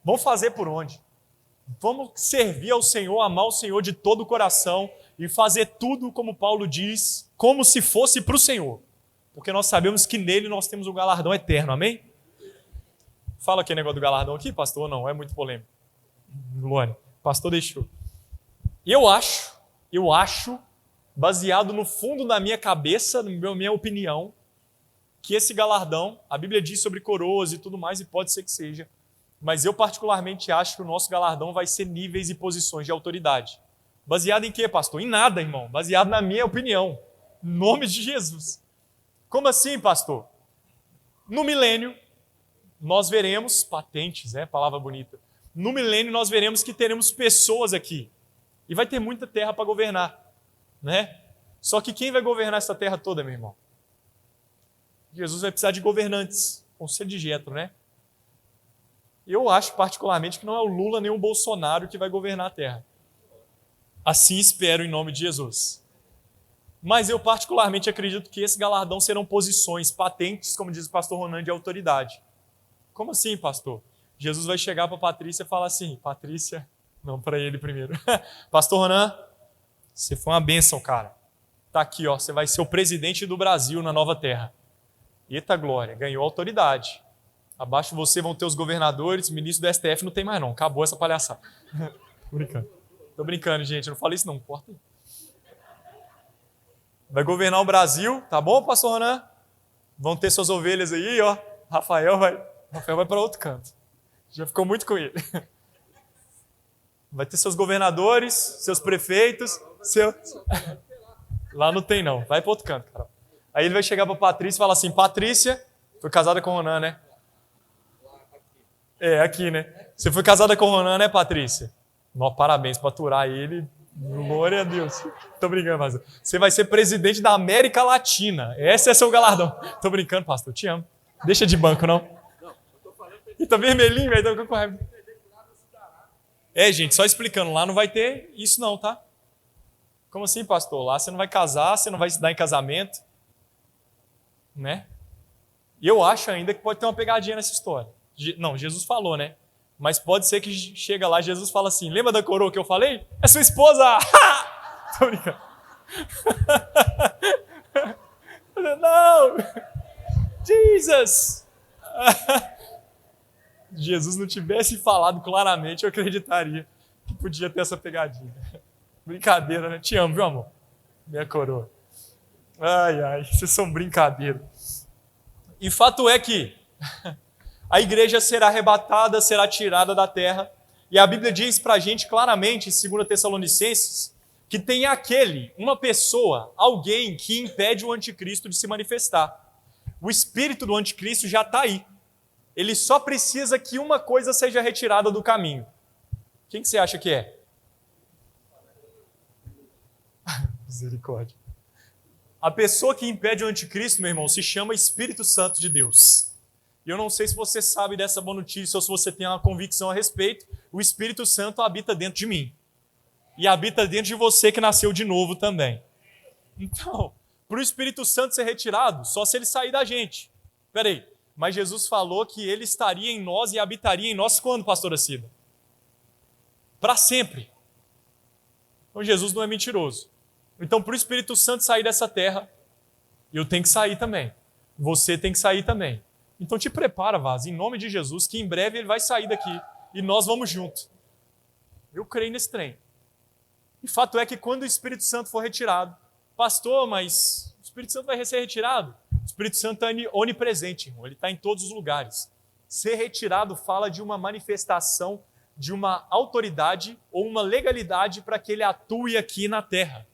Vamos fazer por onde? Vamos servir ao Senhor, amar o Senhor de todo o coração e fazer tudo, como Paulo diz, como se fosse para o Senhor. Porque nós sabemos que nele nós temos um galardão eterno, amém? Fala aquele negócio do galardão aqui, pastor, ou não? É muito polêmico. Glória. Pastor deixou. Eu acho, baseado no fundo da minha cabeça, na minha opinião, que esse galardão, a Bíblia diz sobre coroas e tudo mais, e pode ser que seja, mas eu particularmente acho que o nosso galardão vai ser níveis e posições de autoridade. Baseado em quê, pastor? Em nada, irmão. Baseado na minha opinião. Em nome de Jesus. Como assim, pastor? No milênio, nós veremos, patentes, palavra bonita. No milênio, nós veremos que teremos pessoas aqui. E vai ter muita terra para governar, né? Só que quem vai governar essa terra toda, meu irmão? Jesus vai precisar de governantes. Conselho de Jetro, né? Eu acho particularmente que não é o Lula nem o Bolsonaro que vai governar a terra. Assim espero em nome de Jesus. Mas eu particularmente acredito que esse galardão serão posições, patentes, como diz o pastor Ronan, de autoridade. Como assim, pastor? Jesus vai chegar para Patrícia e falar assim, Patrícia, não, para ele primeiro. Pastor Ronan, você foi uma bênção, cara. Tá aqui, ó, você vai ser o presidente do Brasil na nova terra. Eita glória, ganhou autoridade. Abaixo de você vão ter os governadores, ministro do STF não tem mais não, acabou essa palhaçada. Tô brincando, gente, eu não falei isso não, corta aí. Vai governar o Brasil, tá bom, pastor Ronan? Vão ter suas ovelhas aí, ó. Rafael vai para outro canto. Já ficou muito com ele. Vai ter seus governadores, seus prefeitos, Lá não tem não, vai para outro canto, cara. Aí ele vai chegar para Patrícia e falar assim, Patrícia, foi casada com o Ronan, né? É, aqui, né? Você foi casada com o Ronan, né, Patrícia? Nossa, parabéns para aturar ele. Glória a Deus. Tô brincando, pastor. Você vai ser presidente da América Latina. Esse é seu galardão. Tô brincando, pastor. Te amo. Deixa de banco, não. E tá vermelhinho, velho. Tô com raiva. É, gente, só explicando. Lá não vai ter isso não, tá? Como assim, pastor? Lá você não vai casar, você não vai se dar em casamento. Né? E eu acho ainda que pode ter uma pegadinha nessa história. Não, Jesus falou, né? Mas pode ser que chega lá, Jesus fala assim, lembra da coroa que eu falei? É sua esposa! Tô brincando. Não! Jesus! Jesus não tivesse falado claramente, eu acreditaria que podia ter essa pegadinha. Brincadeira, né? Te amo, viu, amor? Minha coroa. Ai, ai, vocês são brincadeira. E fato é que a igreja será arrebatada, será tirada da terra. E a Bíblia diz para a gente claramente, em 2 Tessalonicenses, que tem uma pessoa, alguém que impede o anticristo de se manifestar. O espírito do anticristo já está aí. Ele só precisa que uma coisa seja retirada do caminho. Quem que você acha que é? Misericórdia. A pessoa que impede o anticristo, meu irmão, se chama Espírito Santo de Deus. E eu não sei se você sabe dessa boa notícia ou se você tem uma convicção a respeito, o Espírito Santo habita dentro de mim. E habita dentro de você que nasceu de novo também. Então, para o Espírito Santo ser retirado, só se ele sair da gente. Espera aí, mas Jesus falou que ele estaria em nós e habitaria em nós quando, pastora Cida? Para sempre. Então Jesus não é mentiroso. Então, para o Espírito Santo sair dessa terra, eu tenho que sair também. Você tem que sair também. Então te prepara, Vaz, em nome de Jesus, que em breve ele vai sair daqui e nós vamos junto. Eu creio nesse trem. E fato é que quando o Espírito Santo for retirado, pastor, mas o Espírito Santo vai ser retirado? O Espírito Santo é onipresente, irmão. Ele está em todos os lugares. Ser retirado fala de uma manifestação de uma autoridade ou uma legalidade para que ele atue aqui na terra.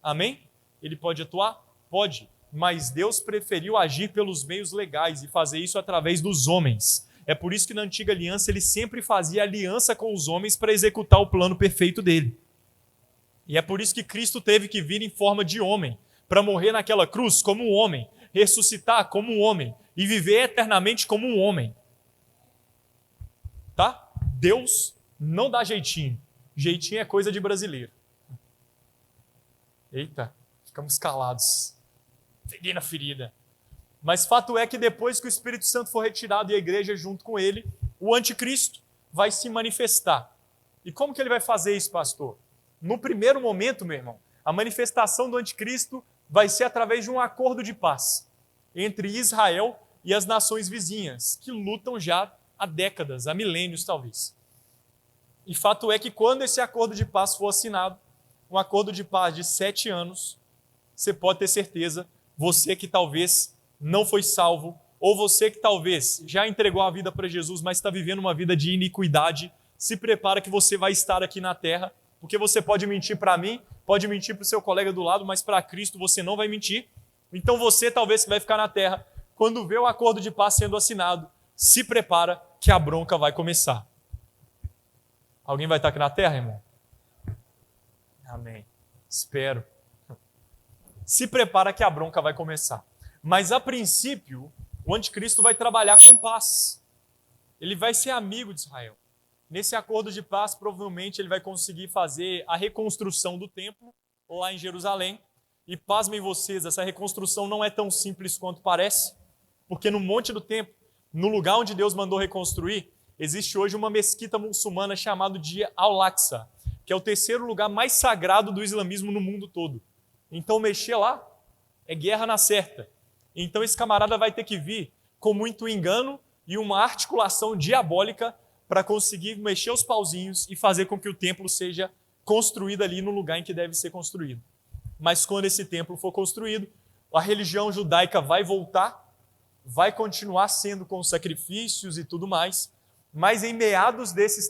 Amém? Ele pode atuar? Pode. Mas Deus preferiu agir pelos meios legais e fazer isso através dos homens. É por isso que na antiga aliança ele sempre fazia aliança com os homens para executar o plano perfeito dele. E é por isso que Cristo teve que vir em forma de homem, para morrer naquela cruz como um homem, ressuscitar como um homem e viver eternamente como um homem. Tá? Deus não dá jeitinho. Jeitinho é coisa de brasileiro. Eita, ficamos calados. Peguei na ferida. Mas fato é que depois que o Espírito Santo for retirado e a igreja junto com ele, o anticristo vai se manifestar. E como que ele vai fazer isso, pastor? No primeiro momento, meu irmão, a manifestação do anticristo vai ser através de um acordo de paz entre Israel e as nações vizinhas, que lutam já há décadas, há milênios talvez. E fato é que quando esse acordo de paz for assinado, um acordo de paz de 7 anos, você pode ter certeza, você que talvez não foi salvo, ou você que talvez já entregou a vida para Jesus, mas está vivendo uma vida de iniquidade, se prepara que você vai estar aqui na terra, porque você pode mentir para mim, pode mentir para o seu colega do lado, mas para Cristo você não vai mentir. Então você talvez que vai ficar na terra, quando vê o acordo de paz sendo assinado, se prepara que a bronca vai começar. Alguém vai estar aqui na terra, irmão? Amém. Espero. Se prepara que a bronca vai começar. Mas a princípio, o anticristo vai trabalhar com paz. Ele vai ser amigo de Israel. Nesse acordo de paz, provavelmente ele vai conseguir fazer a reconstrução do templo lá em Jerusalém. E pasmem vocês, essa reconstrução não é tão simples quanto parece, porque no Monte do Templo, no lugar onde Deus mandou reconstruir, existe hoje uma mesquita muçulmana chamada de Al-Aqsa, que é o terceiro lugar mais sagrado do islamismo no mundo todo. Então mexer lá é guerra na certa. Então esse camarada vai ter que vir com muito engano e uma articulação diabólica para conseguir mexer os pauzinhos e fazer com que o templo seja construído ali no lugar em que deve ser construído. Mas quando esse templo for construído, a religião judaica vai voltar, vai continuar sendo com sacrifícios e tudo mais, mas em meados desses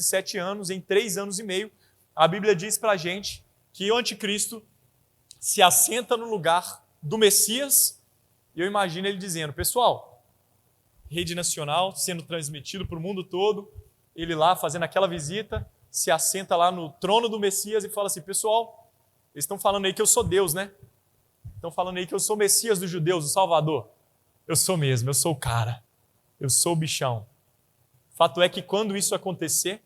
7 anos, em 3 anos e meio, a Bíblia diz para a gente que o anticristo se assenta no lugar do Messias, e eu imagino ele dizendo, pessoal, rede nacional sendo transmitido para o mundo todo, ele lá fazendo aquela visita, se assenta lá no trono do Messias e fala assim, pessoal, eles estão falando aí que eu sou Deus, né? Estão falando aí que eu sou o Messias dos judeus, o Salvador. Eu sou mesmo, eu sou o cara, eu sou o bichão. Fato é que quando isso acontecer,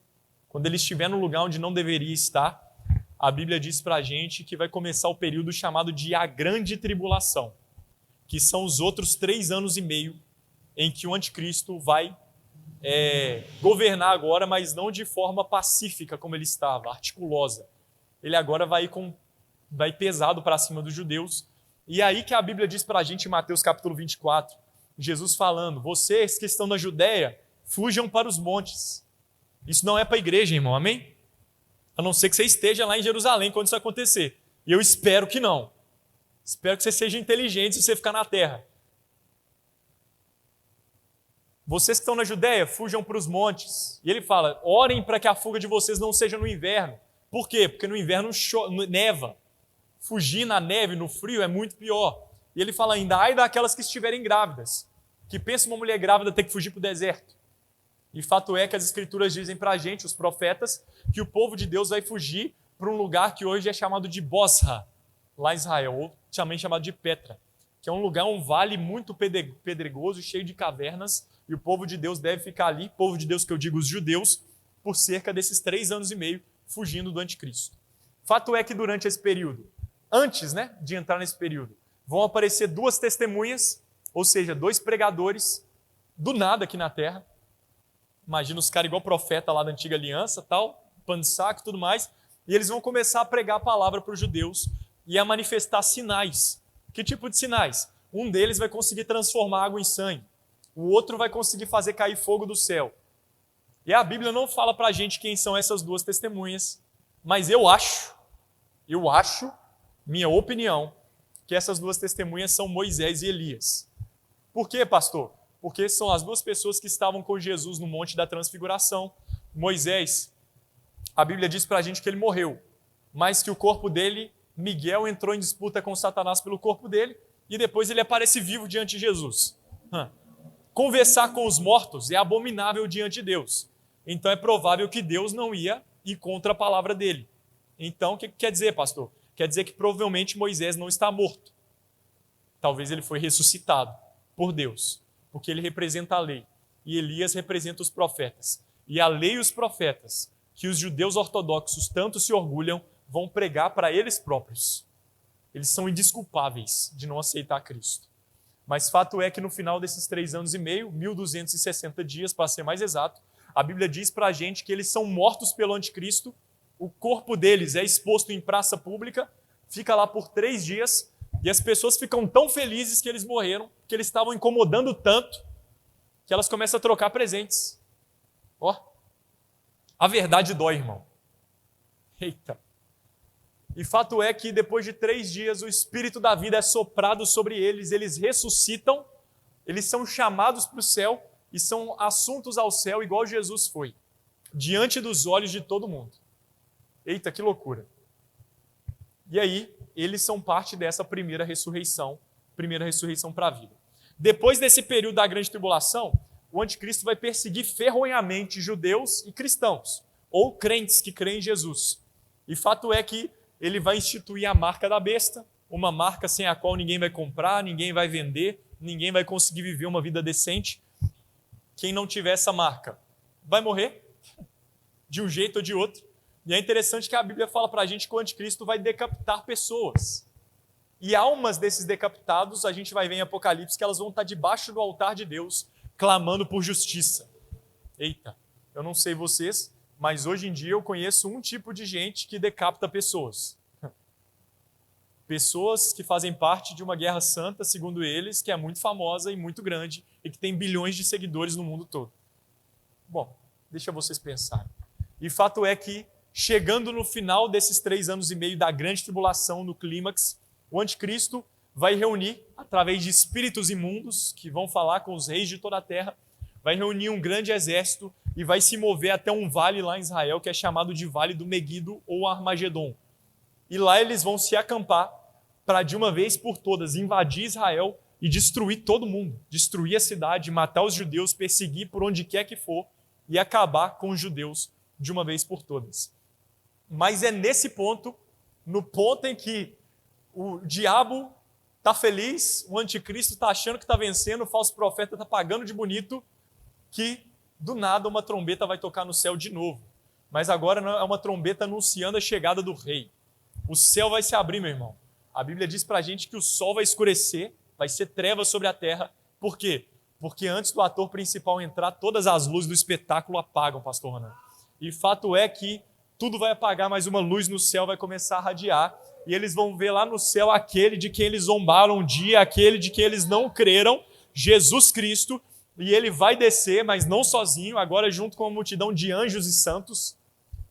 quando ele estiver no lugar onde não deveria estar, a Bíblia diz para a gente que vai começar o período chamado de a grande tribulação, que são os outros 3 anos e meio em que o anticristo vai governar agora, mas não de forma pacífica como ele estava, articulosa. Ele agora vai pesado para cima dos judeus. E é aí que a Bíblia diz para a gente em Mateus capítulo 24, Jesus falando, vocês que estão na Judéia, fujam para os montes. Isso não é para a igreja, irmão, amém? A não ser que você esteja lá em Jerusalém quando isso acontecer. E eu espero que não. Espero que você seja inteligente se você ficar na terra. vocês que estão na Judéia, fujam para os montes. E ele fala, orem para que a fuga de vocês não seja no inverno. Por quê? Porque no inverno neva. Fugir na neve, no frio, é muito pior. E ele fala ainda, ai daquelas que estiverem grávidas. Que pensa uma mulher grávida ter que fugir para o deserto. E fato é que as escrituras dizem para a gente, os profetas, que o povo de Deus vai fugir para um lugar que hoje é chamado de Bosra, lá em Israel, ou também chamado de Petra, que é um lugar, um vale muito pedregoso, cheio de cavernas, e o povo de Deus deve ficar ali, povo de Deus que eu digo os judeus, por cerca desses 3 anos e meio, fugindo do anticristo. Fato é que durante esse período, antes de entrar nesse período, vão aparecer 2 testemunhas, ou seja, 2 pregadores, do nada aqui na terra. Imagina os caras igual profeta lá da antiga aliança, tal, pano de saco e tudo mais, e eles vão começar a pregar a palavra para os judeus e a manifestar sinais. Que tipo de sinais? Um deles vai conseguir transformar água em sangue, o outro vai conseguir fazer cair fogo do céu. E a Bíblia não fala para a gente quem são essas 2 testemunhas, mas eu acho, minha opinião, que essas 2 testemunhas são Moisés e Elias. Por quê, pastor? Porque são as 2 pessoas que estavam com Jesus no Monte da Transfiguração. Moisés, a Bíblia diz para a gente que ele morreu, mas que o corpo dele, Miguel entrou em disputa com Satanás pelo corpo dele, e depois ele aparece vivo diante de Jesus. Conversar com os mortos é abominável diante de Deus. Então é provável que Deus não ia ir contra a palavra dele. Então, o que quer dizer, pastor? Quer dizer que provavelmente Moisés não está morto. Talvez ele foi ressuscitado por Deus, porque ele representa a lei. E Elias representa os profetas. E a lei e os profetas, que os judeus ortodoxos tanto se orgulham, vão pregar para eles próprios. Eles são indesculpáveis de não aceitar Cristo. Mas fato é que no final desses 3 anos e meio, 1260 dias para ser mais exato, a Bíblia diz para a gente que eles são mortos pelo anticristo, o corpo deles é exposto em praça pública, fica lá por 3 dias, e as pessoas ficam tão felizes que eles morreram, que eles estavam incomodando tanto, que elas começam a trocar presentes. A verdade dói, irmão. Eita. E fato é que depois de 3 dias o Espírito da vida é soprado sobre eles, eles ressuscitam, eles são chamados para o céu e são assuntos ao céu igual Jesus foi, diante dos olhos de todo mundo. Eita, que loucura. E aí, eles são parte dessa primeira ressurreição para a vida. Depois desse período da grande tribulação, o anticristo vai perseguir ferronhamente judeus e cristãos, ou crentes que creem em Jesus. E fato é que ele vai instituir a marca da besta, uma marca sem a qual ninguém vai comprar, ninguém vai vender, ninguém vai conseguir viver uma vida decente. Quem não tiver essa marca vai morrer, de um jeito ou de outro. E é interessante que a Bíblia fala para a gente que o anticristo vai decapitar pessoas. E almas desses decapitados, a gente vai ver em Apocalipse que elas vão estar debaixo do altar de Deus, clamando por justiça. Eita, eu não sei vocês, mas hoje em dia eu conheço um tipo de gente que decapita pessoas. Pessoas que fazem parte de uma guerra santa, segundo eles, que é muito famosa e muito grande e que tem bilhões de seguidores no mundo todo. Bom, deixa vocês pensarem. E fato é que, chegando no final desses 3 anos e meio da grande tribulação, no clímax, o anticristo vai reunir, através de espíritos imundos, que vão falar com os reis de toda a terra, vai reunir um grande exército e vai se mover até um vale lá em Israel, que é chamado de Vale do Meguido ou Armagedon. E lá eles vão se acampar para, de uma vez por todas, invadir Israel e destruir todo mundo, destruir a cidade, matar os judeus, perseguir por onde quer que for e acabar com os judeus de uma vez por todas. Mas é nesse ponto, no ponto em que o diabo está feliz, o anticristo está achando que está vencendo, o falso profeta está pagando de bonito, que do nada uma trombeta vai tocar no céu de novo. Mas agora não é uma trombeta anunciando a chegada do rei. O céu vai se abrir, meu irmão. A Bíblia diz para a gente que o sol vai escurecer, vai ser trevas sobre a terra. Por quê? Porque antes do ator principal entrar, todas as luzes do espetáculo apagam, pastor Ronan. E fato é que tudo vai apagar, mas uma luz no céu vai começar a radiar, e eles vão ver lá no céu aquele de quem eles zombaram um dia, aquele de quem eles não creram, Jesus Cristo, e ele vai descer, mas não sozinho, agora junto com uma multidão de anjos e santos.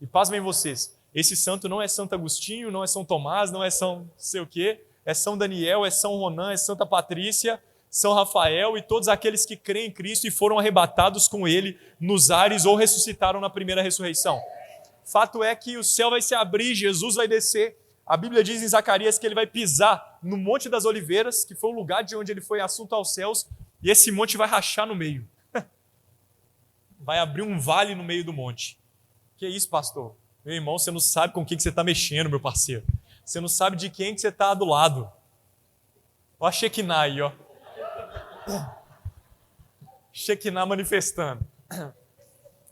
E pasmem vocês, esse santo não é Santo Agostinho, não é São Tomás, não é São sei o quê, é São Daniel, é São Ronan, é Santa Patrícia, São Rafael e todos aqueles que creem em Cristo e foram arrebatados com ele nos ares ou ressuscitaram na primeira ressurreição. Fato é que o céu vai se abrir, Jesus vai descer. A Bíblia diz em Zacarias que ele vai pisar no Monte das Oliveiras, que foi o lugar de onde ele foi assunto aos céus, e esse monte vai rachar no meio. Vai abrir um vale no meio do monte. Que isso, pastor? Meu irmão, você não sabe com quem que você está mexendo, meu parceiro. Você não sabe de quem que você está do lado. Olha a Shekinah aí, ó. Shekinah manifestando.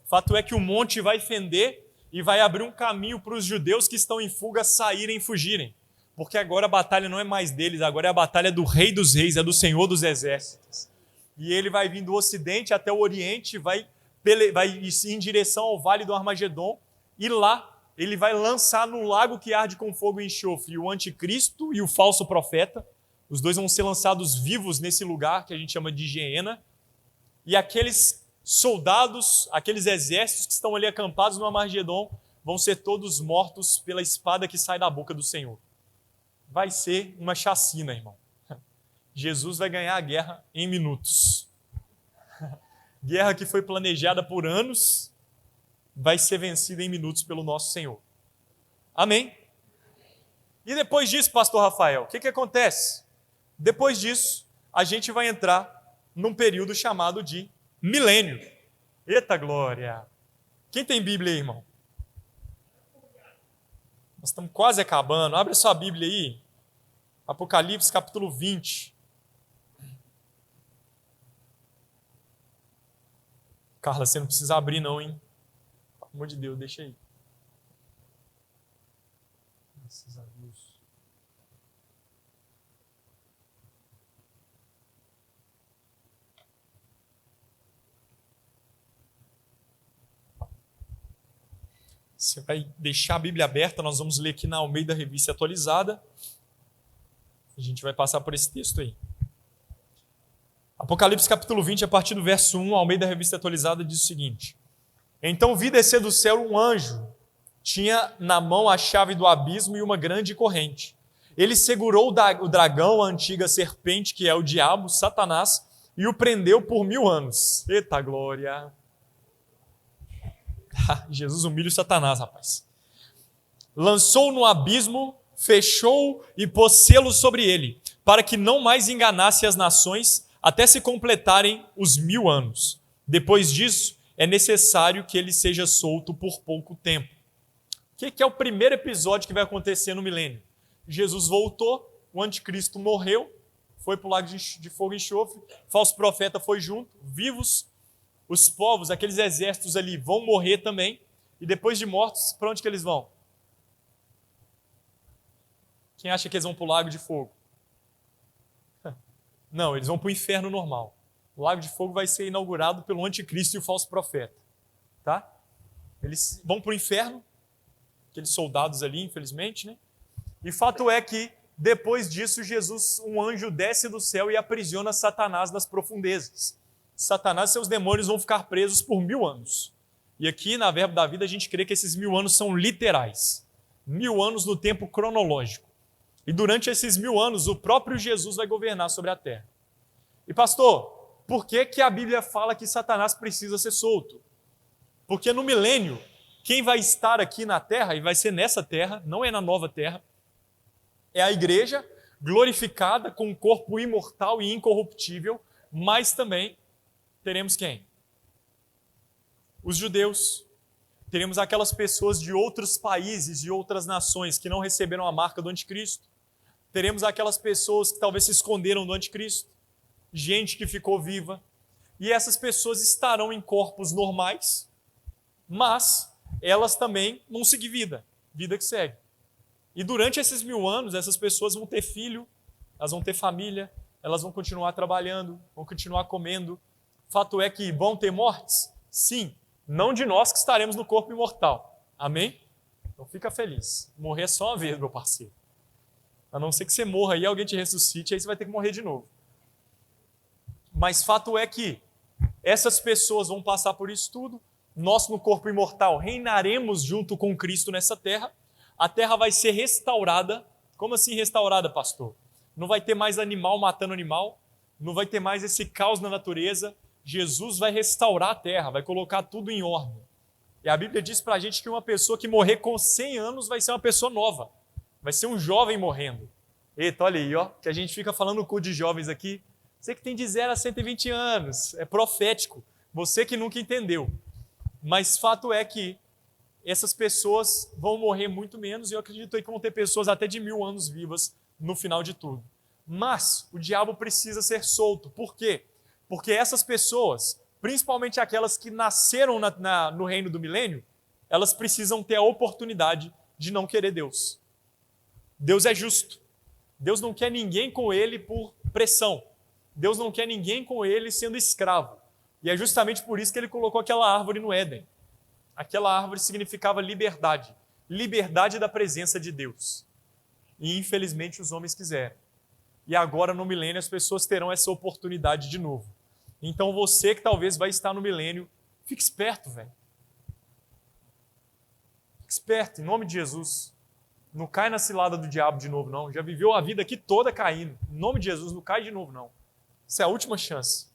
Fato é que o monte vai fender e vai abrir um caminho para os judeus que estão em fuga saírem e fugirem. Porque agora a batalha não é mais deles, agora é a batalha do Rei dos Reis, é do Senhor dos Exércitos. E ele vai vir do Ocidente até o Oriente, vai ir em direção ao Vale do Armagedon, e lá ele vai lançar no lago que arde com fogo e enxofre o anticristo e o falso profeta. Os dois vão ser lançados vivos nesse lugar que a gente chama de Geena. E aqueles soldados, aqueles exércitos que estão ali acampados no Armagedon, vão ser todos mortos pela espada que sai da boca do Senhor. Vai ser uma chacina, irmão. Jesus vai ganhar a guerra em minutos. Guerra que foi planejada por anos, vai ser vencida em minutos pelo nosso Senhor. Amém? E depois disso, pastor Rafael, o que acontece? Depois disso, a gente vai entrar num período chamado de milênio. Eita glória! Quem tem Bíblia aí, irmão? Nós estamos quase acabando. Abre a sua Bíblia aí. Apocalipse capítulo 20. Carla, você não precisa abrir não, hein? Pelo amor de Deus, deixa aí. Graças a Deus. Você vai deixar a Bíblia aberta, nós vamos ler aqui na Almeida Revista Atualizada. A gente vai passar por esse texto aí. Apocalipse capítulo 20, a partir do verso 1, a Almeida Revista Atualizada diz o seguinte: Então vi descer do céu um anjo, tinha na mão a chave do abismo e uma grande corrente. Ele segurou o dragão, a antiga serpente, que é o diabo, Satanás, e o prendeu por 1000 anos. Eita glória! Jesus humilha o Satanás, rapaz. Lançou no abismo, fechou e pôs selo sobre ele, para que não mais enganasse as nações, até se completarem os 1000 anos. Depois disso, é necessário que ele seja solto por pouco tempo. O que é o primeiro episódio que vai acontecer no milênio? Jesus voltou, o anticristo morreu, foi para o lago de fogo e enxofre, o falso profeta foi junto, vivos, os povos, aqueles exércitos ali vão morrer também, e depois de mortos, para onde que eles vão? Quem acha que eles vão para o lago de fogo? Não, eles vão para o inferno normal. O lago de fogo vai ser inaugurado pelo anticristo e o falso profeta. Tá? Eles vão para o inferno, aqueles soldados ali, infelizmente, né? E fato é que, depois disso, um anjo desce do céu e aprisiona Satanás nas profundezas. Satanás e seus demônios vão ficar presos por 1000 anos. E aqui, na Verbo da Vida, a gente crê que esses 1000 anos são literais. 1000 anos no tempo cronológico. E durante esses 1000 anos, o próprio Jesus vai governar sobre a terra. E pastor, por que a Bíblia fala que Satanás precisa ser solto? Porque no milênio, quem vai estar aqui na terra, e vai ser nessa terra, não é na nova terra, é a igreja glorificada com um corpo imortal e incorruptível, mas também teremos quem? Os judeus. Teremos aquelas pessoas de outros países, de outras nações que não receberam a marca do anticristo. Teremos aquelas pessoas que talvez se esconderam do anticristo. Gente que ficou viva. E essas pessoas estarão em corpos normais, mas elas também vão seguir vida que segue. E durante esses 1000 anos, essas pessoas vão ter filho, elas vão ter família, elas vão continuar trabalhando, vão continuar comendo. Fato é que vão ter mortes? Sim, não de nós que estaremos no corpo imortal. Amém? Então fica feliz. Morrer é só uma vez, meu parceiro. A não ser que você morra e alguém te ressuscite, aí você vai ter que morrer de novo. Mas fato é que essas pessoas vão passar por isso tudo. Nós, no corpo imortal, reinaremos junto com Cristo nessa terra. A terra vai ser restaurada. Como assim restaurada, pastor? Não vai ter mais animal matando animal, não vai ter mais esse caos na natureza. Jesus vai restaurar a terra, vai colocar tudo em ordem. E a Bíblia diz para a gente que uma pessoa que morrer com 100 anos vai ser uma pessoa nova, vai ser um jovem morrendo. Eita, olha aí, ó, que a gente fica falando no culto de jovens aqui. Você que tem de 0 a 120 anos, é profético. Você que nunca entendeu. Mas fato é que essas pessoas vão morrer muito menos e eu acredito que vão ter pessoas até de 1000 anos vivas no final de tudo. Mas o diabo precisa ser solto. Por quê? Porque essas pessoas, principalmente aquelas que nasceram no reino do milênio, elas precisam ter a oportunidade de não querer Deus. Deus é justo. Deus não quer ninguém com ele por pressão. Deus não quer ninguém com ele sendo escravo. E é justamente por isso que ele colocou aquela árvore no Éden. Aquela árvore significava liberdade. Liberdade da presença de Deus. E infelizmente os homens quiseram. E agora no milênio as pessoas terão essa oportunidade de novo. Então você que talvez vai estar no milênio, fique esperto, velho. Fique esperto, em nome de Jesus. Não cai na cilada do diabo de novo, não. Já viveu a vida aqui toda caindo. Em nome de Jesus, não cai de novo, não. Isso é a última chance.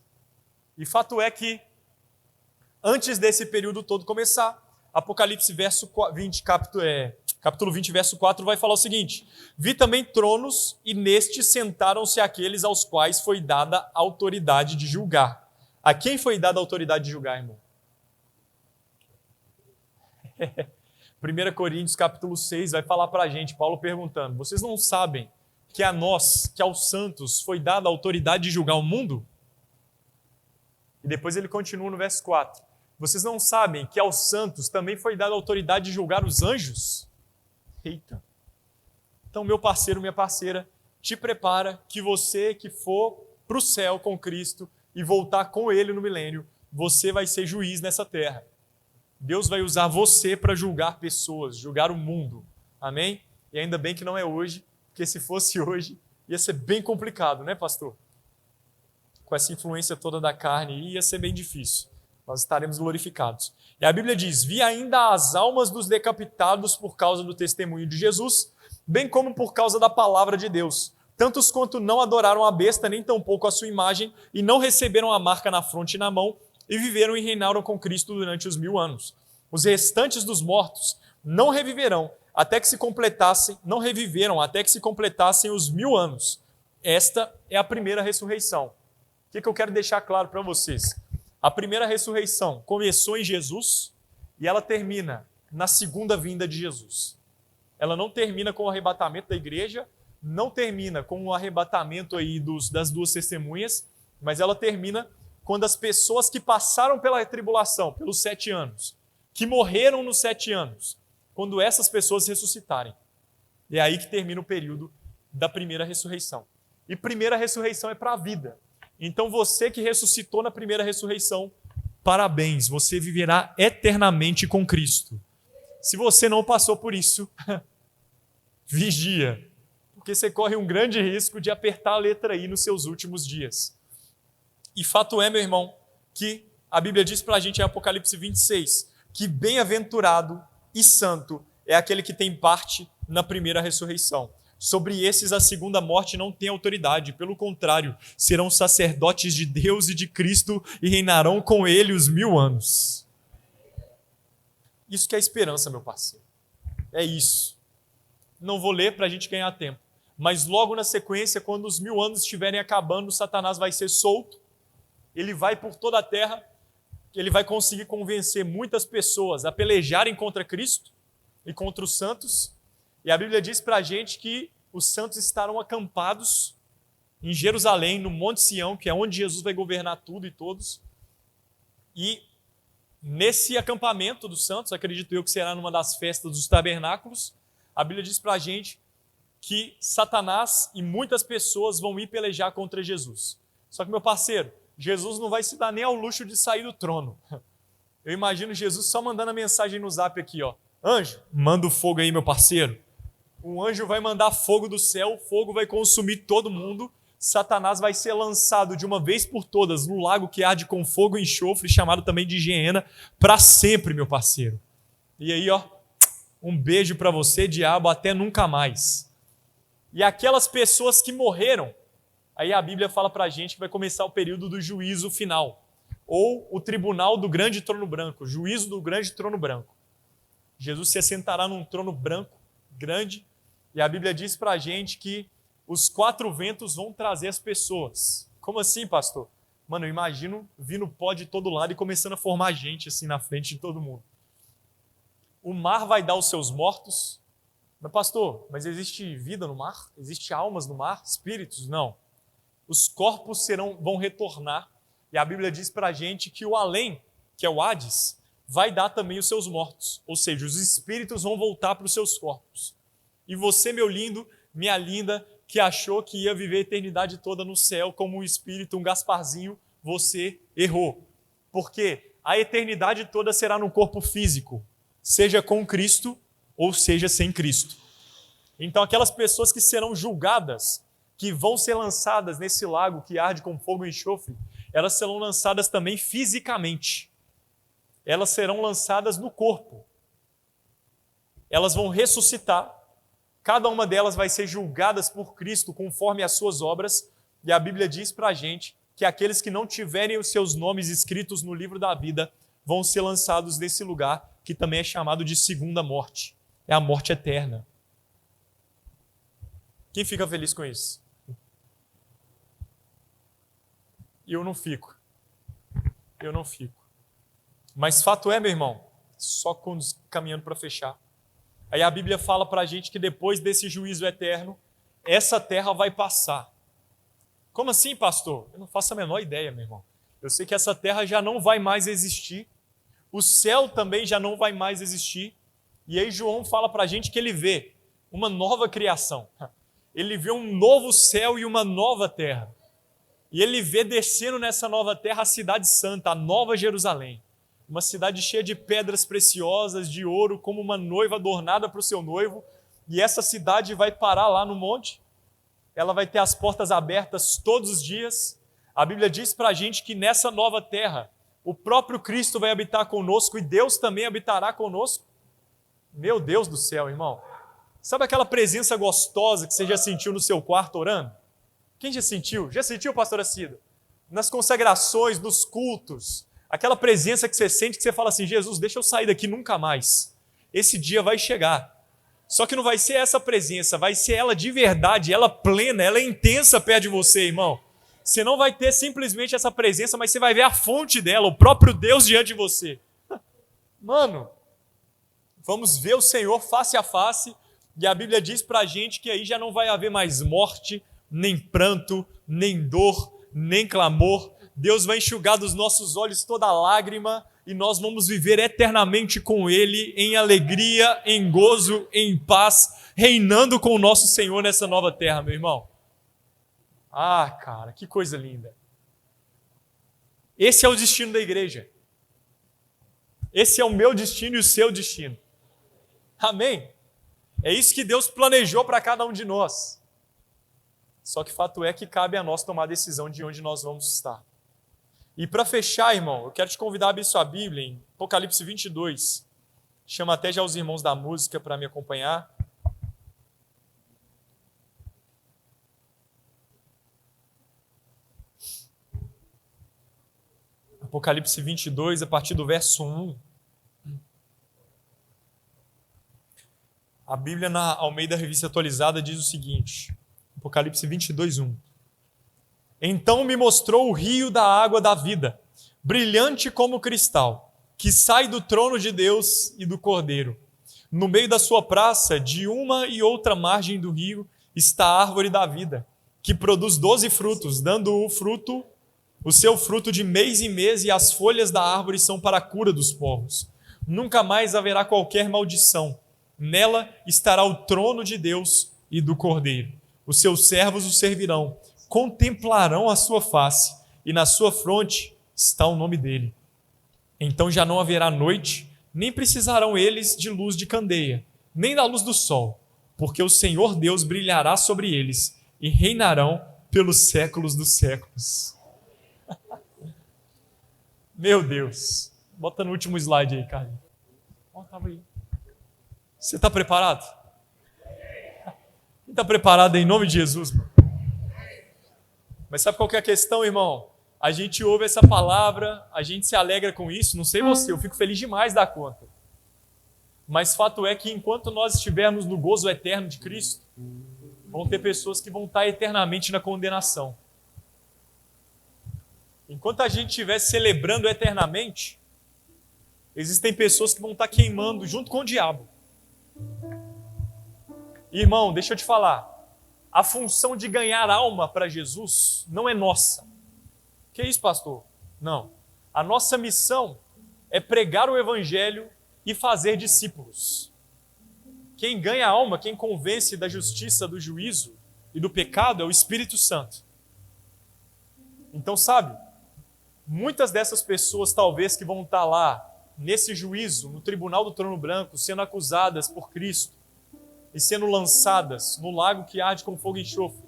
E fato é que, antes desse período todo começar, Apocalipse capítulo 20, verso 4, vai falar o seguinte: vi também tronos, e nestes sentaram-se aqueles aos quais foi dada a autoridade de julgar. A quem foi dada a autoridade de julgar, irmão? 1 Coríntios capítulo 6 vai falar para a gente, Paulo perguntando: vocês não sabem que a nós, que aos santos, foi dada a autoridade de julgar o mundo? E depois ele continua no verso 4. Vocês não sabem que aos santos também foi dada a autoridade de julgar os anjos? Eita! Então, meu parceiro, minha parceira, te prepara que você que for para o céu com Cristo e voltar com Ele no milênio, você vai ser juiz nessa terra. Deus vai usar você para julgar pessoas, julgar o mundo. Amém? E ainda bem que não é hoje, porque se fosse hoje, ia ser bem complicado, né, pastor? Com essa influência toda da carne, ia ser bem difícil. Nós estaremos glorificados. E a Bíblia diz: vi ainda as almas dos decapitados por causa do testemunho de Jesus, bem como por causa da palavra de Deus, tantos quanto não adoraram a besta, nem tampouco a sua imagem, e não receberam a marca na fronte e na mão, e viveram e reinaram com Cristo durante os 1000 anos. Os restantes dos mortos não reviveram até que se completassem, não reviveram até que se completassem os 1000 anos. Esta é a primeira ressurreição. O que eu quero deixar claro para vocês? A primeira ressurreição começou em Jesus e ela termina na segunda vinda de Jesus. Ela não termina com o arrebatamento da igreja, não termina com o arrebatamento aí das duas testemunhas, mas ela termina quando as pessoas que passaram pela tribulação, pelos 7 anos, que morreram nos 7 anos, quando essas pessoas ressuscitarem. É aí que termina o período da primeira ressurreição. E primeira ressurreição é para a vida. Então você que ressuscitou na primeira ressurreição, parabéns, você viverá eternamente com Cristo. Se você não passou por isso, vigia, porque você corre um grande risco de apertar a letra I nos seus últimos dias. E fato é, meu irmão, que a Bíblia diz para a gente em Apocalipse 26, que bem-aventurado e santo é aquele que tem parte na primeira ressurreição. Sobre esses a segunda morte não tem autoridade, pelo contrário, serão sacerdotes de Deus e de Cristo e reinarão com ele os 1000 anos. Isso que é esperança, meu parceiro. É isso. Não vou ler para a gente ganhar tempo, mas logo na sequência, quando os 1000 anos estiverem acabando, Satanás vai ser solto, ele vai por toda a terra, ele vai conseguir convencer muitas pessoas a pelejarem contra Cristo e contra os santos. E a Bíblia diz para a gente que os santos estarão acampados em Jerusalém, no Monte Sião, que é onde Jesus vai governar tudo e todos. E nesse acampamento dos santos, acredito eu que será numa das festas dos tabernáculos, a Bíblia diz para a gente que Satanás e muitas pessoas vão ir pelejar contra Jesus. Só que, meu parceiro, Jesus não vai se dar nem ao luxo de sair do trono. Eu imagino Jesus só mandando a mensagem no zap aqui, ó: anjo, manda o fogo aí, meu parceiro. O anjo vai mandar fogo do céu, o fogo vai consumir todo mundo, Satanás vai ser lançado de uma vez por todas no lago que arde com fogo e enxofre, chamado também de Geena, para sempre, meu parceiro. E aí, ó, um beijo para você, diabo, até nunca mais. E aquelas pessoas que morreram, aí a Bíblia fala para a gente que vai começar o período do juízo final, ou o tribunal do grande trono branco, juízo do grande trono branco. Jesus se assentará num trono branco, grande, e a Bíblia diz para a gente que os 4 ventos vão trazer as pessoas. Como assim, pastor? Mano, eu imagino vindo pó de todo lado e começando a formar gente assim na frente de todo mundo. O mar vai dar os seus mortos. Mas pastor, mas existe vida no mar? Existe almas no mar? Espíritos? Não. Os corpos vão retornar. E a Bíblia diz para a gente que o além, que é o Hades, vai dar também os seus mortos. Ou seja, os espíritos vão voltar para os seus corpos. E você, meu lindo, minha linda, que achou que ia viver a eternidade toda no céu como um espírito, um Gasparzinho, você errou. Porque a eternidade toda será no corpo físico, seja com Cristo ou seja sem Cristo. Então aquelas pessoas que serão julgadas, que vão ser lançadas nesse lago que arde com fogo e enxofre, elas serão lançadas também fisicamente. Elas serão lançadas no corpo. Elas vão ressuscitar. Cada uma delas vai ser julgadas por Cristo conforme as suas obras. E a Bíblia diz para a gente que aqueles que não tiverem os seus nomes escritos no livro da vida vão ser lançados nesse lugar que também é chamado de segunda morte. É a morte eterna. Quem fica feliz com isso? Eu não fico. Eu não fico. Mas fato é, meu irmão, só caminhando para fechar. Aí a Bíblia fala para a gente que depois desse juízo eterno, essa terra vai passar. Como assim, pastor? Eu não faço a menor ideia, meu irmão. Eu sei que essa terra já não vai mais existir. O céu também já não vai mais existir. E aí João fala para a gente que ele vê uma nova criação. Ele vê um novo céu e uma nova terra. E ele vê descendo nessa nova terra a cidade santa, a Nova Jerusalém. Uma cidade cheia de pedras preciosas, de ouro, como uma noiva adornada para o seu noivo. E essa cidade vai parar lá no monte. Ela vai ter as portas abertas todos os dias. A Bíblia diz para a gente que nessa nova terra, o próprio Cristo vai habitar conosco e Deus também habitará conosco. Meu Deus do céu, irmão. Sabe aquela presença gostosa que você já sentiu no seu quarto orando? Quem já sentiu? Já sentiu, pastora Cida? Nas consagrações, nos cultos. Aquela presença que você sente, que você fala assim, Jesus, deixa eu sair daqui nunca mais. Esse dia vai chegar. Só que não vai ser essa presença, vai ser ela de verdade, ela plena, ela é intensa perto de você, irmão. Você não vai ter simplesmente essa presença, mas você vai ver a fonte dela, o próprio Deus diante de você. Mano, vamos ver o Senhor face a face, e a Bíblia diz pra gente que aí já não vai haver mais morte, nem pranto, nem dor, nem clamor. Deus vai enxugar dos nossos olhos toda lágrima e nós vamos viver eternamente com Ele em alegria, em gozo, em paz, reinando com o nosso Senhor nessa nova terra, meu irmão. Ah, cara, que coisa linda. Esse é o destino da igreja. Esse é o meu destino e o seu destino. Amém? É isso que Deus planejou para cada um de nós. Só que fato é que cabe a nós tomar a decisão de onde nós vamos estar. E para fechar, irmão, eu quero te convidar a abrir sua Bíblia em Apocalipse 22. Chama até já os irmãos da música para me acompanhar. Apocalipse 22, a partir do verso 1. A Bíblia na Almeida Revista Atualizada diz o seguinte, Apocalipse 22, 1. Então me mostrou o rio da água da vida, brilhante como cristal, que sai do trono de Deus e do Cordeiro. No meio da sua praça, de uma e outra margem do rio, está a árvore da vida, que produz 12 frutos, dando o seu fruto de mês em mês, e as folhas da árvore são para a cura dos povos. Nunca mais haverá qualquer maldição. Nela estará o trono de Deus e do Cordeiro. Os seus servos o servirão, contemplarão a sua face, e na sua fronte está o nome dele. Então já não haverá noite, nem precisarão eles de luz de candeia, nem da luz do sol, porque o Senhor Deus brilhará sobre eles, e reinarão pelos séculos dos séculos. Meu Deus. Bota no último slide aí, Carlinhos. Tava aí. Você está preparado? Quem está preparado em nome de Jesus, mano? Mas sabe qual que é a questão, irmão? A gente ouve essa palavra, a gente se alegra com isso, não sei você, eu fico feliz demais da conta. Mas fato é que enquanto nós estivermos no gozo eterno de Cristo, vão ter pessoas que vão estar eternamente na condenação. Enquanto a gente estiver celebrando eternamente, existem pessoas que vão estar queimando junto com o diabo. Irmão, deixa eu te falar, a função de ganhar alma para Jesus não é nossa. Que isso, pastor? Não. A nossa missão é pregar o evangelho e fazer discípulos. Quem ganha a alma, quem convence da justiça, do juízo e do pecado é o Espírito Santo. Então, sabe, muitas dessas pessoas talvez que vão estar lá nesse juízo, no tribunal do trono branco, sendo acusadas por Cristo e sendo lançadas no lago que arde com fogo e enxofre,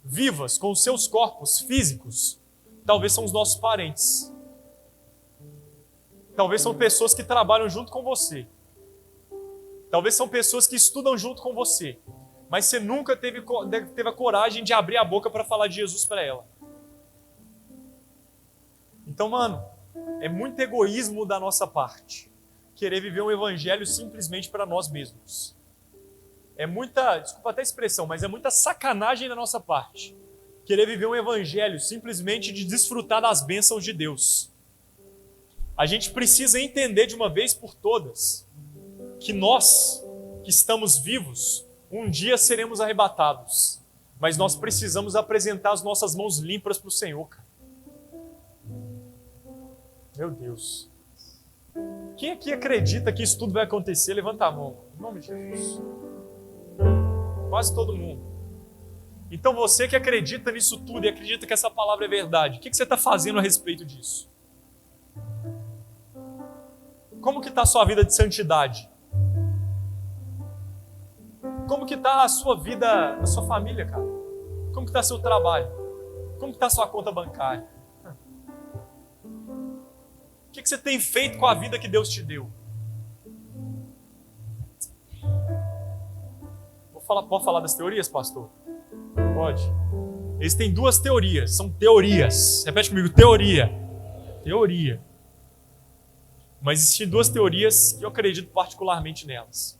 vivas com os seus corpos físicos, talvez são os nossos parentes. Talvez são pessoas que trabalham junto com você. Talvez são pessoas que estudam junto com você. Mas você nunca teve a coragem de abrir a boca para falar de Jesus para ela. Então, mano, é muito egoísmo da nossa parte querer viver um evangelho simplesmente para nós mesmos. É muita, desculpa até a expressão, mas é muita sacanagem da nossa parte querer viver um evangelho simplesmente de desfrutar das bênçãos de Deus. A gente precisa entender de uma vez por todas que nós, que estamos vivos, um dia seremos arrebatados. Mas nós precisamos apresentar as nossas mãos limpas para o Senhor, cara. Meu Deus. Quem aqui acredita que isso tudo vai acontecer? Levanta a mão. Em nome de Jesus. Quase todo mundo. Então você que acredita nisso tudo e acredita que essa palavra é verdade, o que você está fazendo a respeito disso? Como que está a sua vida de santidade? Como que está a sua vida na sua família, cara? Como que está seu trabalho? Como que está a sua conta bancária? O que você tem feito com a vida que Deus te deu? Pode falar das teorias, pastor? Pode. Existem duas teorias, são teorias. Repete comigo, teoria. Teoria. Mas existem duas teorias que eu acredito particularmente nelas,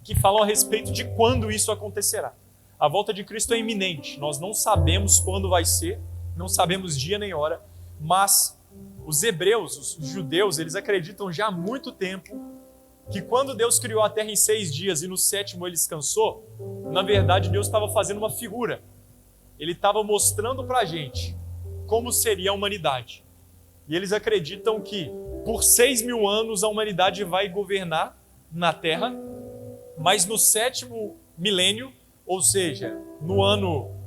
que falam a respeito de quando isso acontecerá. A volta de Cristo é iminente, nós não sabemos quando vai ser, não sabemos dia nem hora, mas os hebreus, os judeus, eles acreditam já há muito tempo que quando Deus criou a terra em 6 dias e no 7º ele descansou, na verdade Deus estava fazendo uma figura. Ele estava mostrando para a gente como seria a humanidade. E eles acreditam que por 6.000 anos a humanidade vai governar na terra, mas no 7º milênio, ou seja,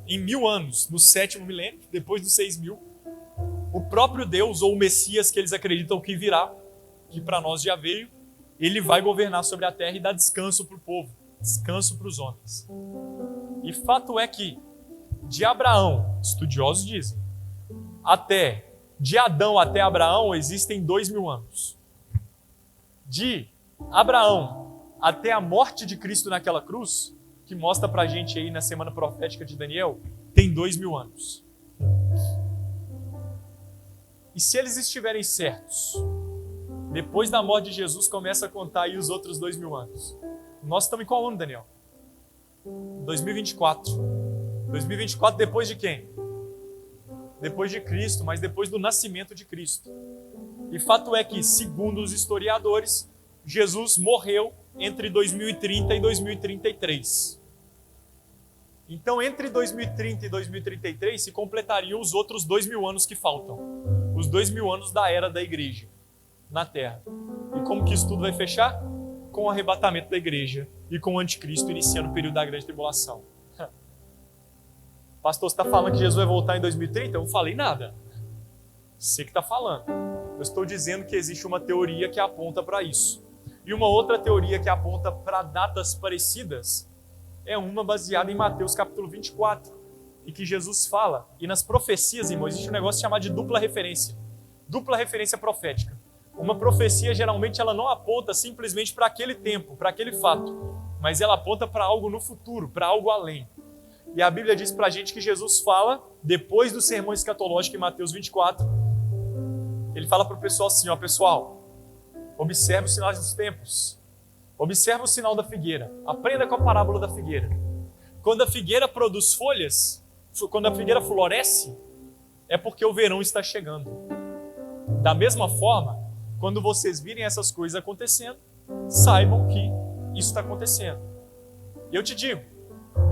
em 1000 anos, no 7º milênio, depois dos 6.000, o próprio Deus ou o Messias que eles acreditam que virá, que para nós já veio, ele vai governar sobre a terra e dar descanso para o povo, descanso para os homens. E fato é que de Abraão, estudiosos dizem, de Adão até Abraão existem 2.000 anos. De Abraão até a morte de Cristo naquela cruz, que mostra pra gente aí na semana profética de Daniel, tem 2.000 anos. E se eles estiverem certos, depois da morte de Jesus começa a contar aí os outros 2.000 anos. Nós estamos em qual ano, Daniel? 2024. 2024 depois de quem? Depois de Cristo, mas depois do nascimento de Cristo. E fato é que, segundo os historiadores, Jesus morreu entre 2030 e 2033. Então, entre 2030 e 2033 se completariam os outros 2.000 anos que faltam. Os 2.000 anos da era da igreja na Terra. E como que isso tudo vai fechar? Com o arrebatamento da igreja e com o anticristo iniciando o período da grande tribulação. Pastor, você está falando que Jesus vai voltar em 2030? Eu não falei nada. Você que está falando. Eu estou dizendo que existe uma teoria que aponta para isso. E uma outra teoria que aponta para datas parecidas é uma baseada em Mateus capítulo 24. E que Jesus fala, e nas profecias, irmão, existe um negócio chamado de dupla referência. Dupla referência profética. Uma profecia, geralmente, ela não aponta simplesmente para aquele tempo, para aquele fato, mas ela aponta para algo no futuro, para algo além. E a Bíblia diz pra gente que Jesus fala, depois do sermão escatológico em Mateus 24, ele fala pro pessoal assim, ó, pessoal, observe os sinais dos tempos, observe o sinal da figueira, aprenda com a parábola da figueira. Quando a figueira produz folhas, quando a figueira floresce, é porque o verão está chegando. Da mesma forma, quando vocês virem essas coisas acontecendo, saibam que isso está acontecendo. E eu te digo,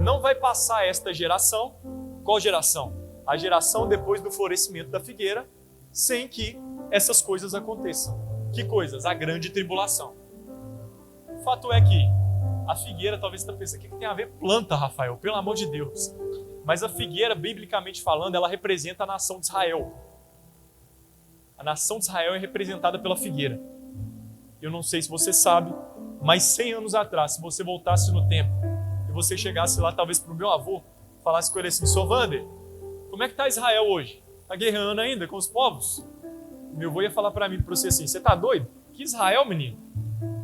não vai passar esta geração, qual geração? A geração depois do florescimento da figueira, sem que essas coisas aconteçam. Que coisas? A grande tribulação. O fato é que a figueira, talvez você está pensando, o que tem a ver planta, Rafael? Pelo amor de Deus. Mas a figueira, biblicamente falando, ela representa a nação de Israel. A nação de Israel é representada pela figueira. Eu não sei se você sabe, mas 100 anos atrás, se você voltasse no tempo e você chegasse lá, talvez para o meu avô, falasse com ele assim, Sr. Wander, como é que está Israel hoje? Está guerreando ainda com os povos? Meu avô ia falar para mim, para você assim, você está doido? Que Israel, menino?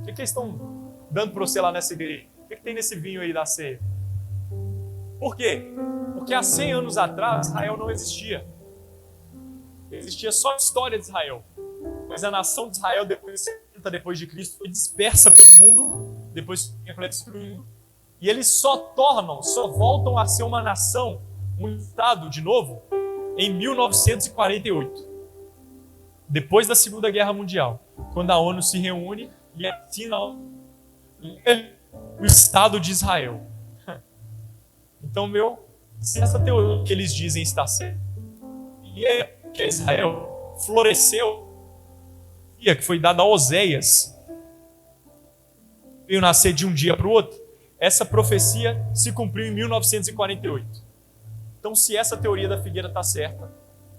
O que eles estão dando para você lá nessa igreja? O que tem nesse vinho aí da ceia? Por quê? Porque há 100 anos atrás, Israel não existia. Existia só a história de Israel. Mas a nação de Israel, depois de Cristo, foi dispersa pelo mundo, depois que o templo é destruído. E eles só voltam a ser uma nação, um estado de novo, em 1948. Depois da Segunda Guerra Mundial, quando a ONU se reúne e assina o Estado de Israel. Então, se essa teoria que eles dizem está certa, e é que Israel floresceu, que foi dada a Oséias, veio nascer de um dia para o outro, essa profecia se cumpriu em 1948. Então, se essa teoria da figueira está certa,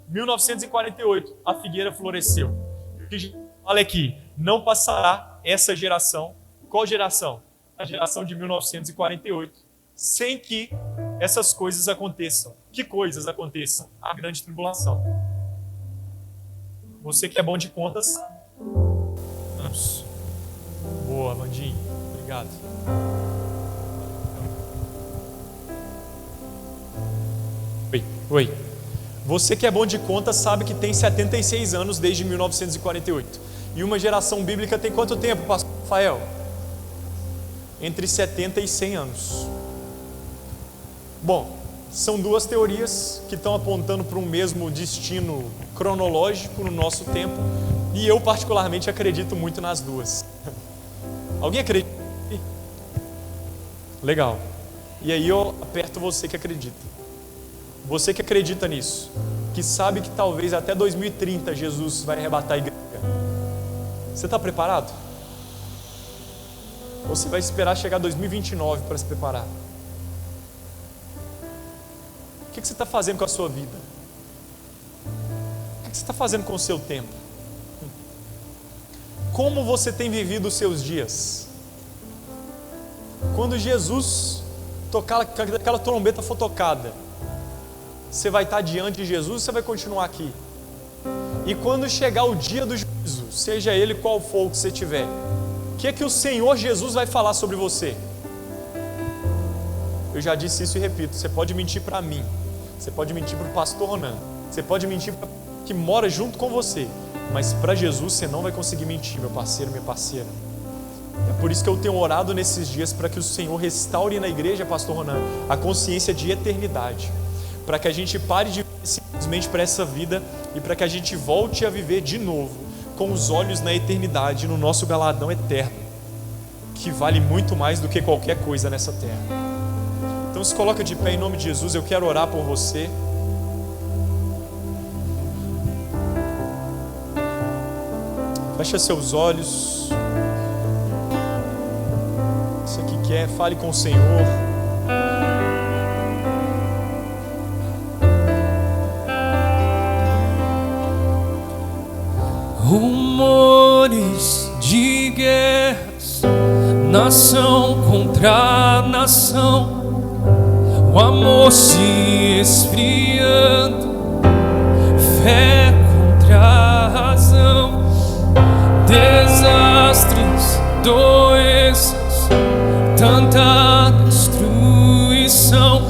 1948 a figueira floresceu. O que a gente fala é que não passará essa geração. Qual geração? A geração de 1948, sem que essas coisas aconteçam. Que coisas aconteçam? A grande tribulação. Você que é bom de contas. Boa, Vandinho. Obrigado. Oi. Você que é bom de contas sabe que tem 76 anos desde 1948. E uma geração bíblica tem quanto tempo, pastor Rafael? Entre 70 e 100 anos. Bom, são duas teorias que estão apontando para um mesmo destino cronológico no nosso tempo, e eu particularmente acredito muito nas duas. Alguém acredita? Legal. E aí eu aperto você que acredita. Você que acredita nisso, que sabe que talvez até 2030 Jesus vai arrebatar a igreja. Você está preparado? Ou você vai esperar chegar 2029 para se preparar? O que você está fazendo com a sua vida? O que você está fazendo com o seu tempo? Como você tem vivido os seus dias? Quando Jesus tocar aquela trombeta for tocada, você vai estar diante de Jesus ou você vai continuar aqui? E quando chegar o dia do juízo, seja ele qual for o que você tiver, o que é que o Senhor Jesus vai falar sobre você? Eu já disse isso e repito, você pode mentir para mim, você pode mentir para o pastor Ronan, você pode mentir para que mora junto com você, mas para Jesus você não vai conseguir mentir, meu parceiro, minha parceira. É por isso que eu tenho orado nesses dias para que o Senhor restaure na igreja, pastor Ronan, a consciência de eternidade, para que a gente pare de viver simplesmente para essa vida e para que a gente volte a viver de novo com os olhos na eternidade, no nosso galardão eterno, que vale muito mais do que qualquer coisa nessa terra. Então se coloca de pé em nome de Jesus, eu quero orar por você. Fecha seus olhos. Você que quer, fale com o Senhor. Rumores de guerras, nação contra nação, o amor se esfriando, fé contra a razão, desastres, doenças, tanta destruição,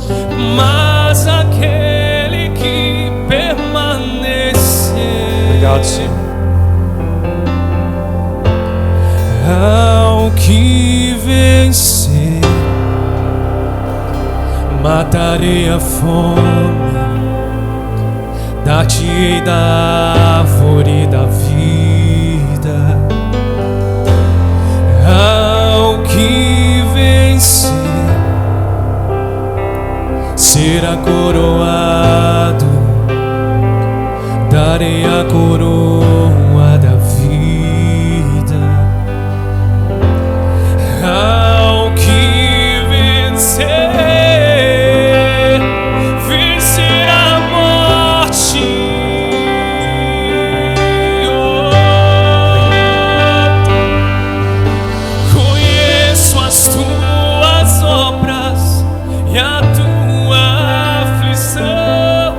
Obrigado, Senhor. Ao que vencer, matarei a fome, dar-te-ei da árvore da vida. Ao que vencer, será coroado, darei a coroa da vida. Ao que vencer, vencer a morte. Conheço as tuas obras e a tua aflição.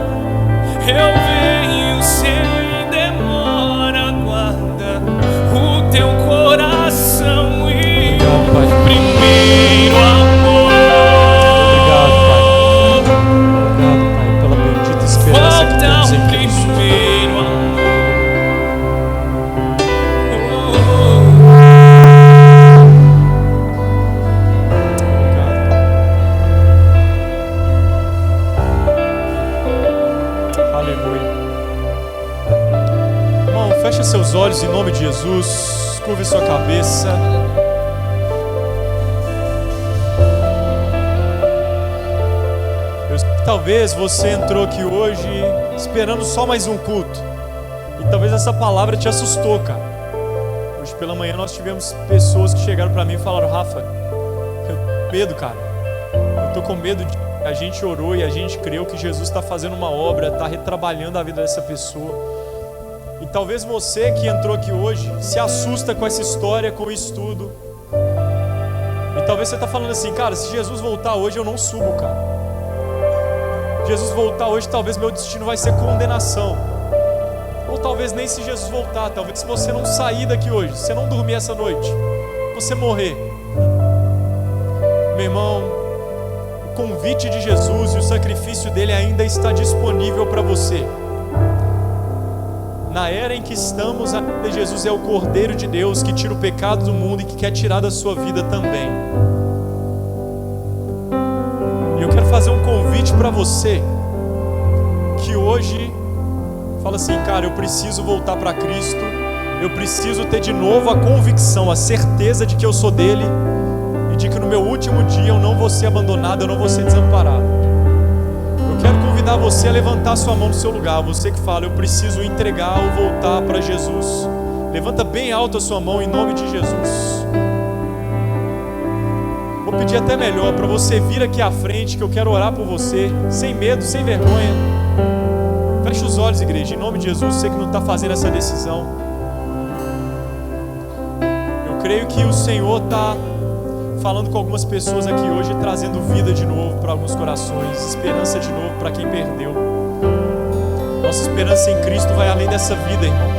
Eu venho sem demora, guarda o teu coração e primeiro amor. Obrigado, Pai, pela bendita esperança que temos em Cristo. Primeiro amor. Aleluia. Irmão, fecha seus olhos em nome de Jesus. Curve sua cabeça. Eu sei que talvez você entrou aqui hoje esperando só mais um culto. E talvez essa palavra te assustou, cara. Hoje pela manhã nós tivemos pessoas que chegaram pra mim e falaram: Rafa, eu tô com medo, cara. Eu tô com medo de... A gente orou e a gente creu que Jesus está fazendo uma obra, está retrabalhando a vida dessa pessoa. E talvez você que entrou aqui hoje se assusta com essa história, com isso tudo. E talvez você está falando assim: cara, se Jesus voltar hoje eu não subo, cara. Jesus voltar hoje, talvez meu destino vai ser condenação. Ou talvez nem se Jesus voltar, talvez se você não sair daqui hoje, se você não dormir essa noite, você morrer. Meu irmão, o convite de Jesus e o sacrifício dele ainda está disponível para você. Na era em que estamos, ainda Jesus é o Cordeiro de Deus que tira o pecado do mundo e que quer tirar da sua vida também. E eu quero fazer um convite para você que hoje fala assim: cara, eu preciso voltar para Cristo, eu preciso ter de novo a convicção, a certeza de que eu sou dele e de que no meu último dia eu não vou ser abandonado, eu não vou ser desamparado. Eu quero convidar você a levantar sua mão no seu lugar. Você que fala: eu preciso entregar ou voltar para Jesus. Levanta bem alto a sua mão em nome de Jesus. Vou pedir até melhor para você vir aqui à frente, que eu quero orar por você, sem medo, sem vergonha. Feche os olhos, igreja, em nome de Jesus. Você que não está fazendo essa decisão, eu creio que o Senhor está falando com algumas pessoas aqui hoje, trazendo vida de novo para alguns corações, esperança de novo para quem perdeu. Nossa esperança em Cristo vai além dessa vida, irmão.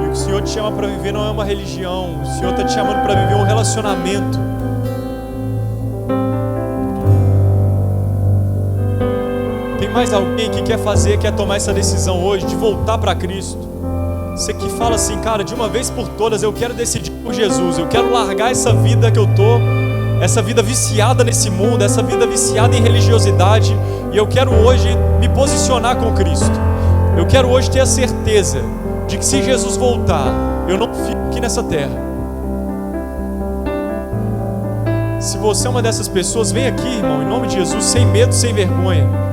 E o que o Senhor te chama para viver não é uma religião, o Senhor está te chamando para viver um relacionamento. Tem mais alguém que quer tomar essa decisão hoje de voltar para Cristo? Você que fala assim: cara, de uma vez por todas eu quero decidir por Jesus, eu quero largar essa vida que eu tô, essa vida viciada nesse mundo, essa vida viciada em religiosidade, e eu quero hoje me posicionar com Cristo. Eu quero hoje ter a certeza de que se Jesus voltar, eu não fico aqui nessa terra. Se você é uma dessas pessoas, vem aqui, irmão, em nome de Jesus, sem medo, sem vergonha.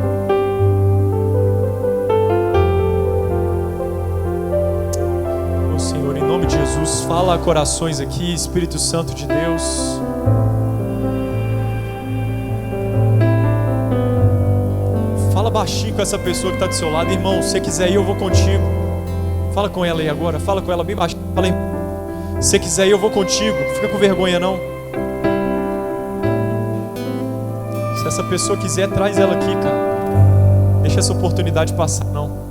Fala a corações aqui, Espírito Santo de Deus. Fala baixinho com essa pessoa que está do seu lado. Irmão, se você quiser ir, eu vou contigo. Fala com ela aí agora, fala com ela bem baixinho. Fala aí: se você quiser ir, eu vou contigo. Não fica com vergonha não. Se essa pessoa quiser, traz ela aqui, cara. Deixa essa oportunidade passar não.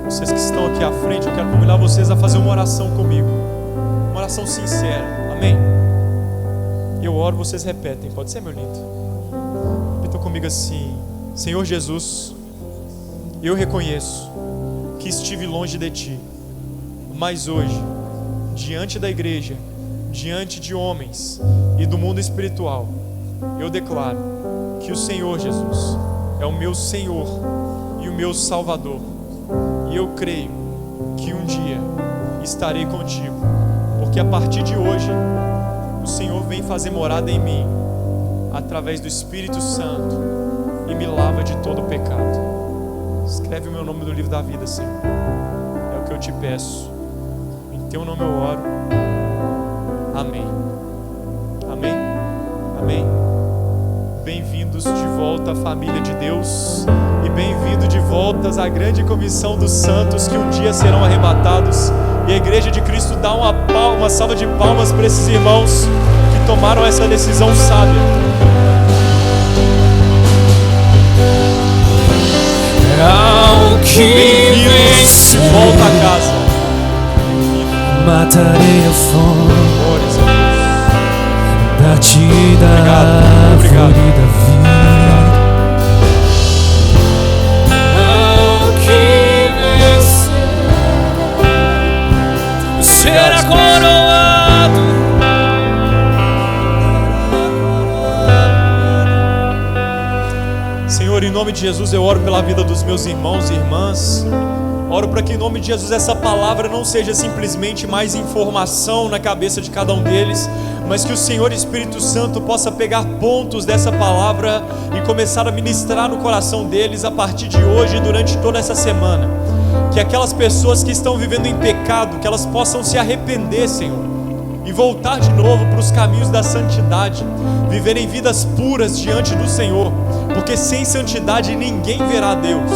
Vocês que estão aqui à frente, eu quero convidar vocês a fazer uma oração comigo, uma oração sincera, amém? Eu oro, vocês repetem. Pode ser, meu lindo? Repitam comigo assim: Senhor Jesus, eu reconheço que estive longe de Ti, mas hoje, diante da igreja, diante de homens e do mundo espiritual, eu declaro que o Senhor Jesus é o meu Senhor e o meu Salvador, e eu creio que um dia estarei contigo, porque a partir de hoje o Senhor vem fazer morada em mim através do Espírito Santo e me lava de todo o pecado. Escreve o meu nome no livro da vida, Senhor. É o que eu te peço. Em Teu nome eu oro. Amém. Amém. Amém. Bem-vindos de volta à família de Deus e bem-vindo de volta à grande comissão dos santos que um dia serão arrebatados. E a Igreja de Cristo dá uma salva de palmas para esses irmãos que tomaram essa decisão sábia. Ao que vencer, volta a casa. matarei a fome, Glórias a Deus. dar-te da Obrigado. árvore da vida. Ao que vencer, será coroado. Senhor, em nome de Jesus, eu oro pela vida dos meus irmãos e irmãs. Oro para que em nome de Jesus essa palavra não seja simplesmente mais informação na cabeça de cada um deles, mas que o Senhor Espírito Santo possa pegar pontos dessa palavra e começar a ministrar no coração deles a partir de hoje e durante toda essa semana. Que aquelas pessoas que estão vivendo em pecado, que elas possam se arrepender, Senhor, e voltar de novo para os caminhos da santidade, viverem vidas puras diante do Senhor, porque sem santidade ninguém verá Deus.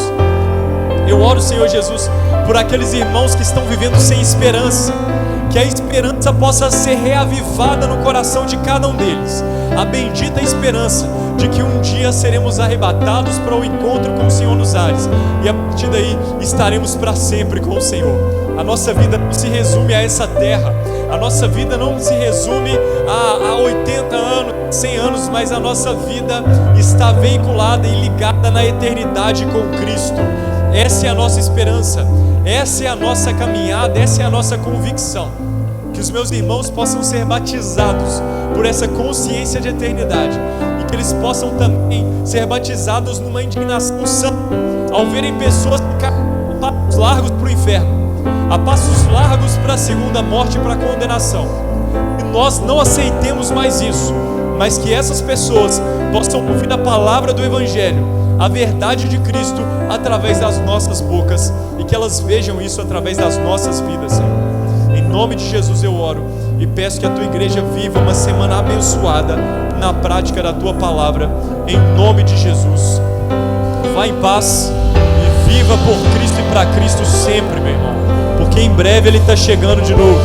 Eu oro, Senhor Jesus, por aqueles irmãos que estão vivendo sem esperança, que a esperança possa ser reavivada no coração de cada um deles, a bendita esperança de que um dia seremos arrebatados para o encontro com o Senhor nos ares, e a partir daí estaremos para sempre com o Senhor. A nossa vida não se resume a essa terra, a nossa vida não se resume a 80 anos, 100 anos, mas a nossa vida está vinculada e ligada na eternidade com Cristo. Essa é a nossa esperança, essa é a nossa caminhada, essa é a nossa convicção. Que os meus irmãos possam ser batizados por essa consciência de eternidade e que eles possam também ser batizados numa indignação santa ao verem pessoas ficarem a passos largos para o inferno, a passos largos para a segunda morte e para a condenação. E nós não aceitemos mais isso, mas que essas pessoas possam ouvir a palavra do Evangelho, a verdade de Cristo através das nossas bocas, e que elas vejam isso através das nossas vidas, Senhor. Em nome de Jesus eu oro e peço que a Tua igreja viva uma semana abençoada na prática da Tua palavra, em nome de Jesus. Vá em paz e viva por Cristo e para Cristo sempre, meu irmão, porque em breve Ele está chegando de novo.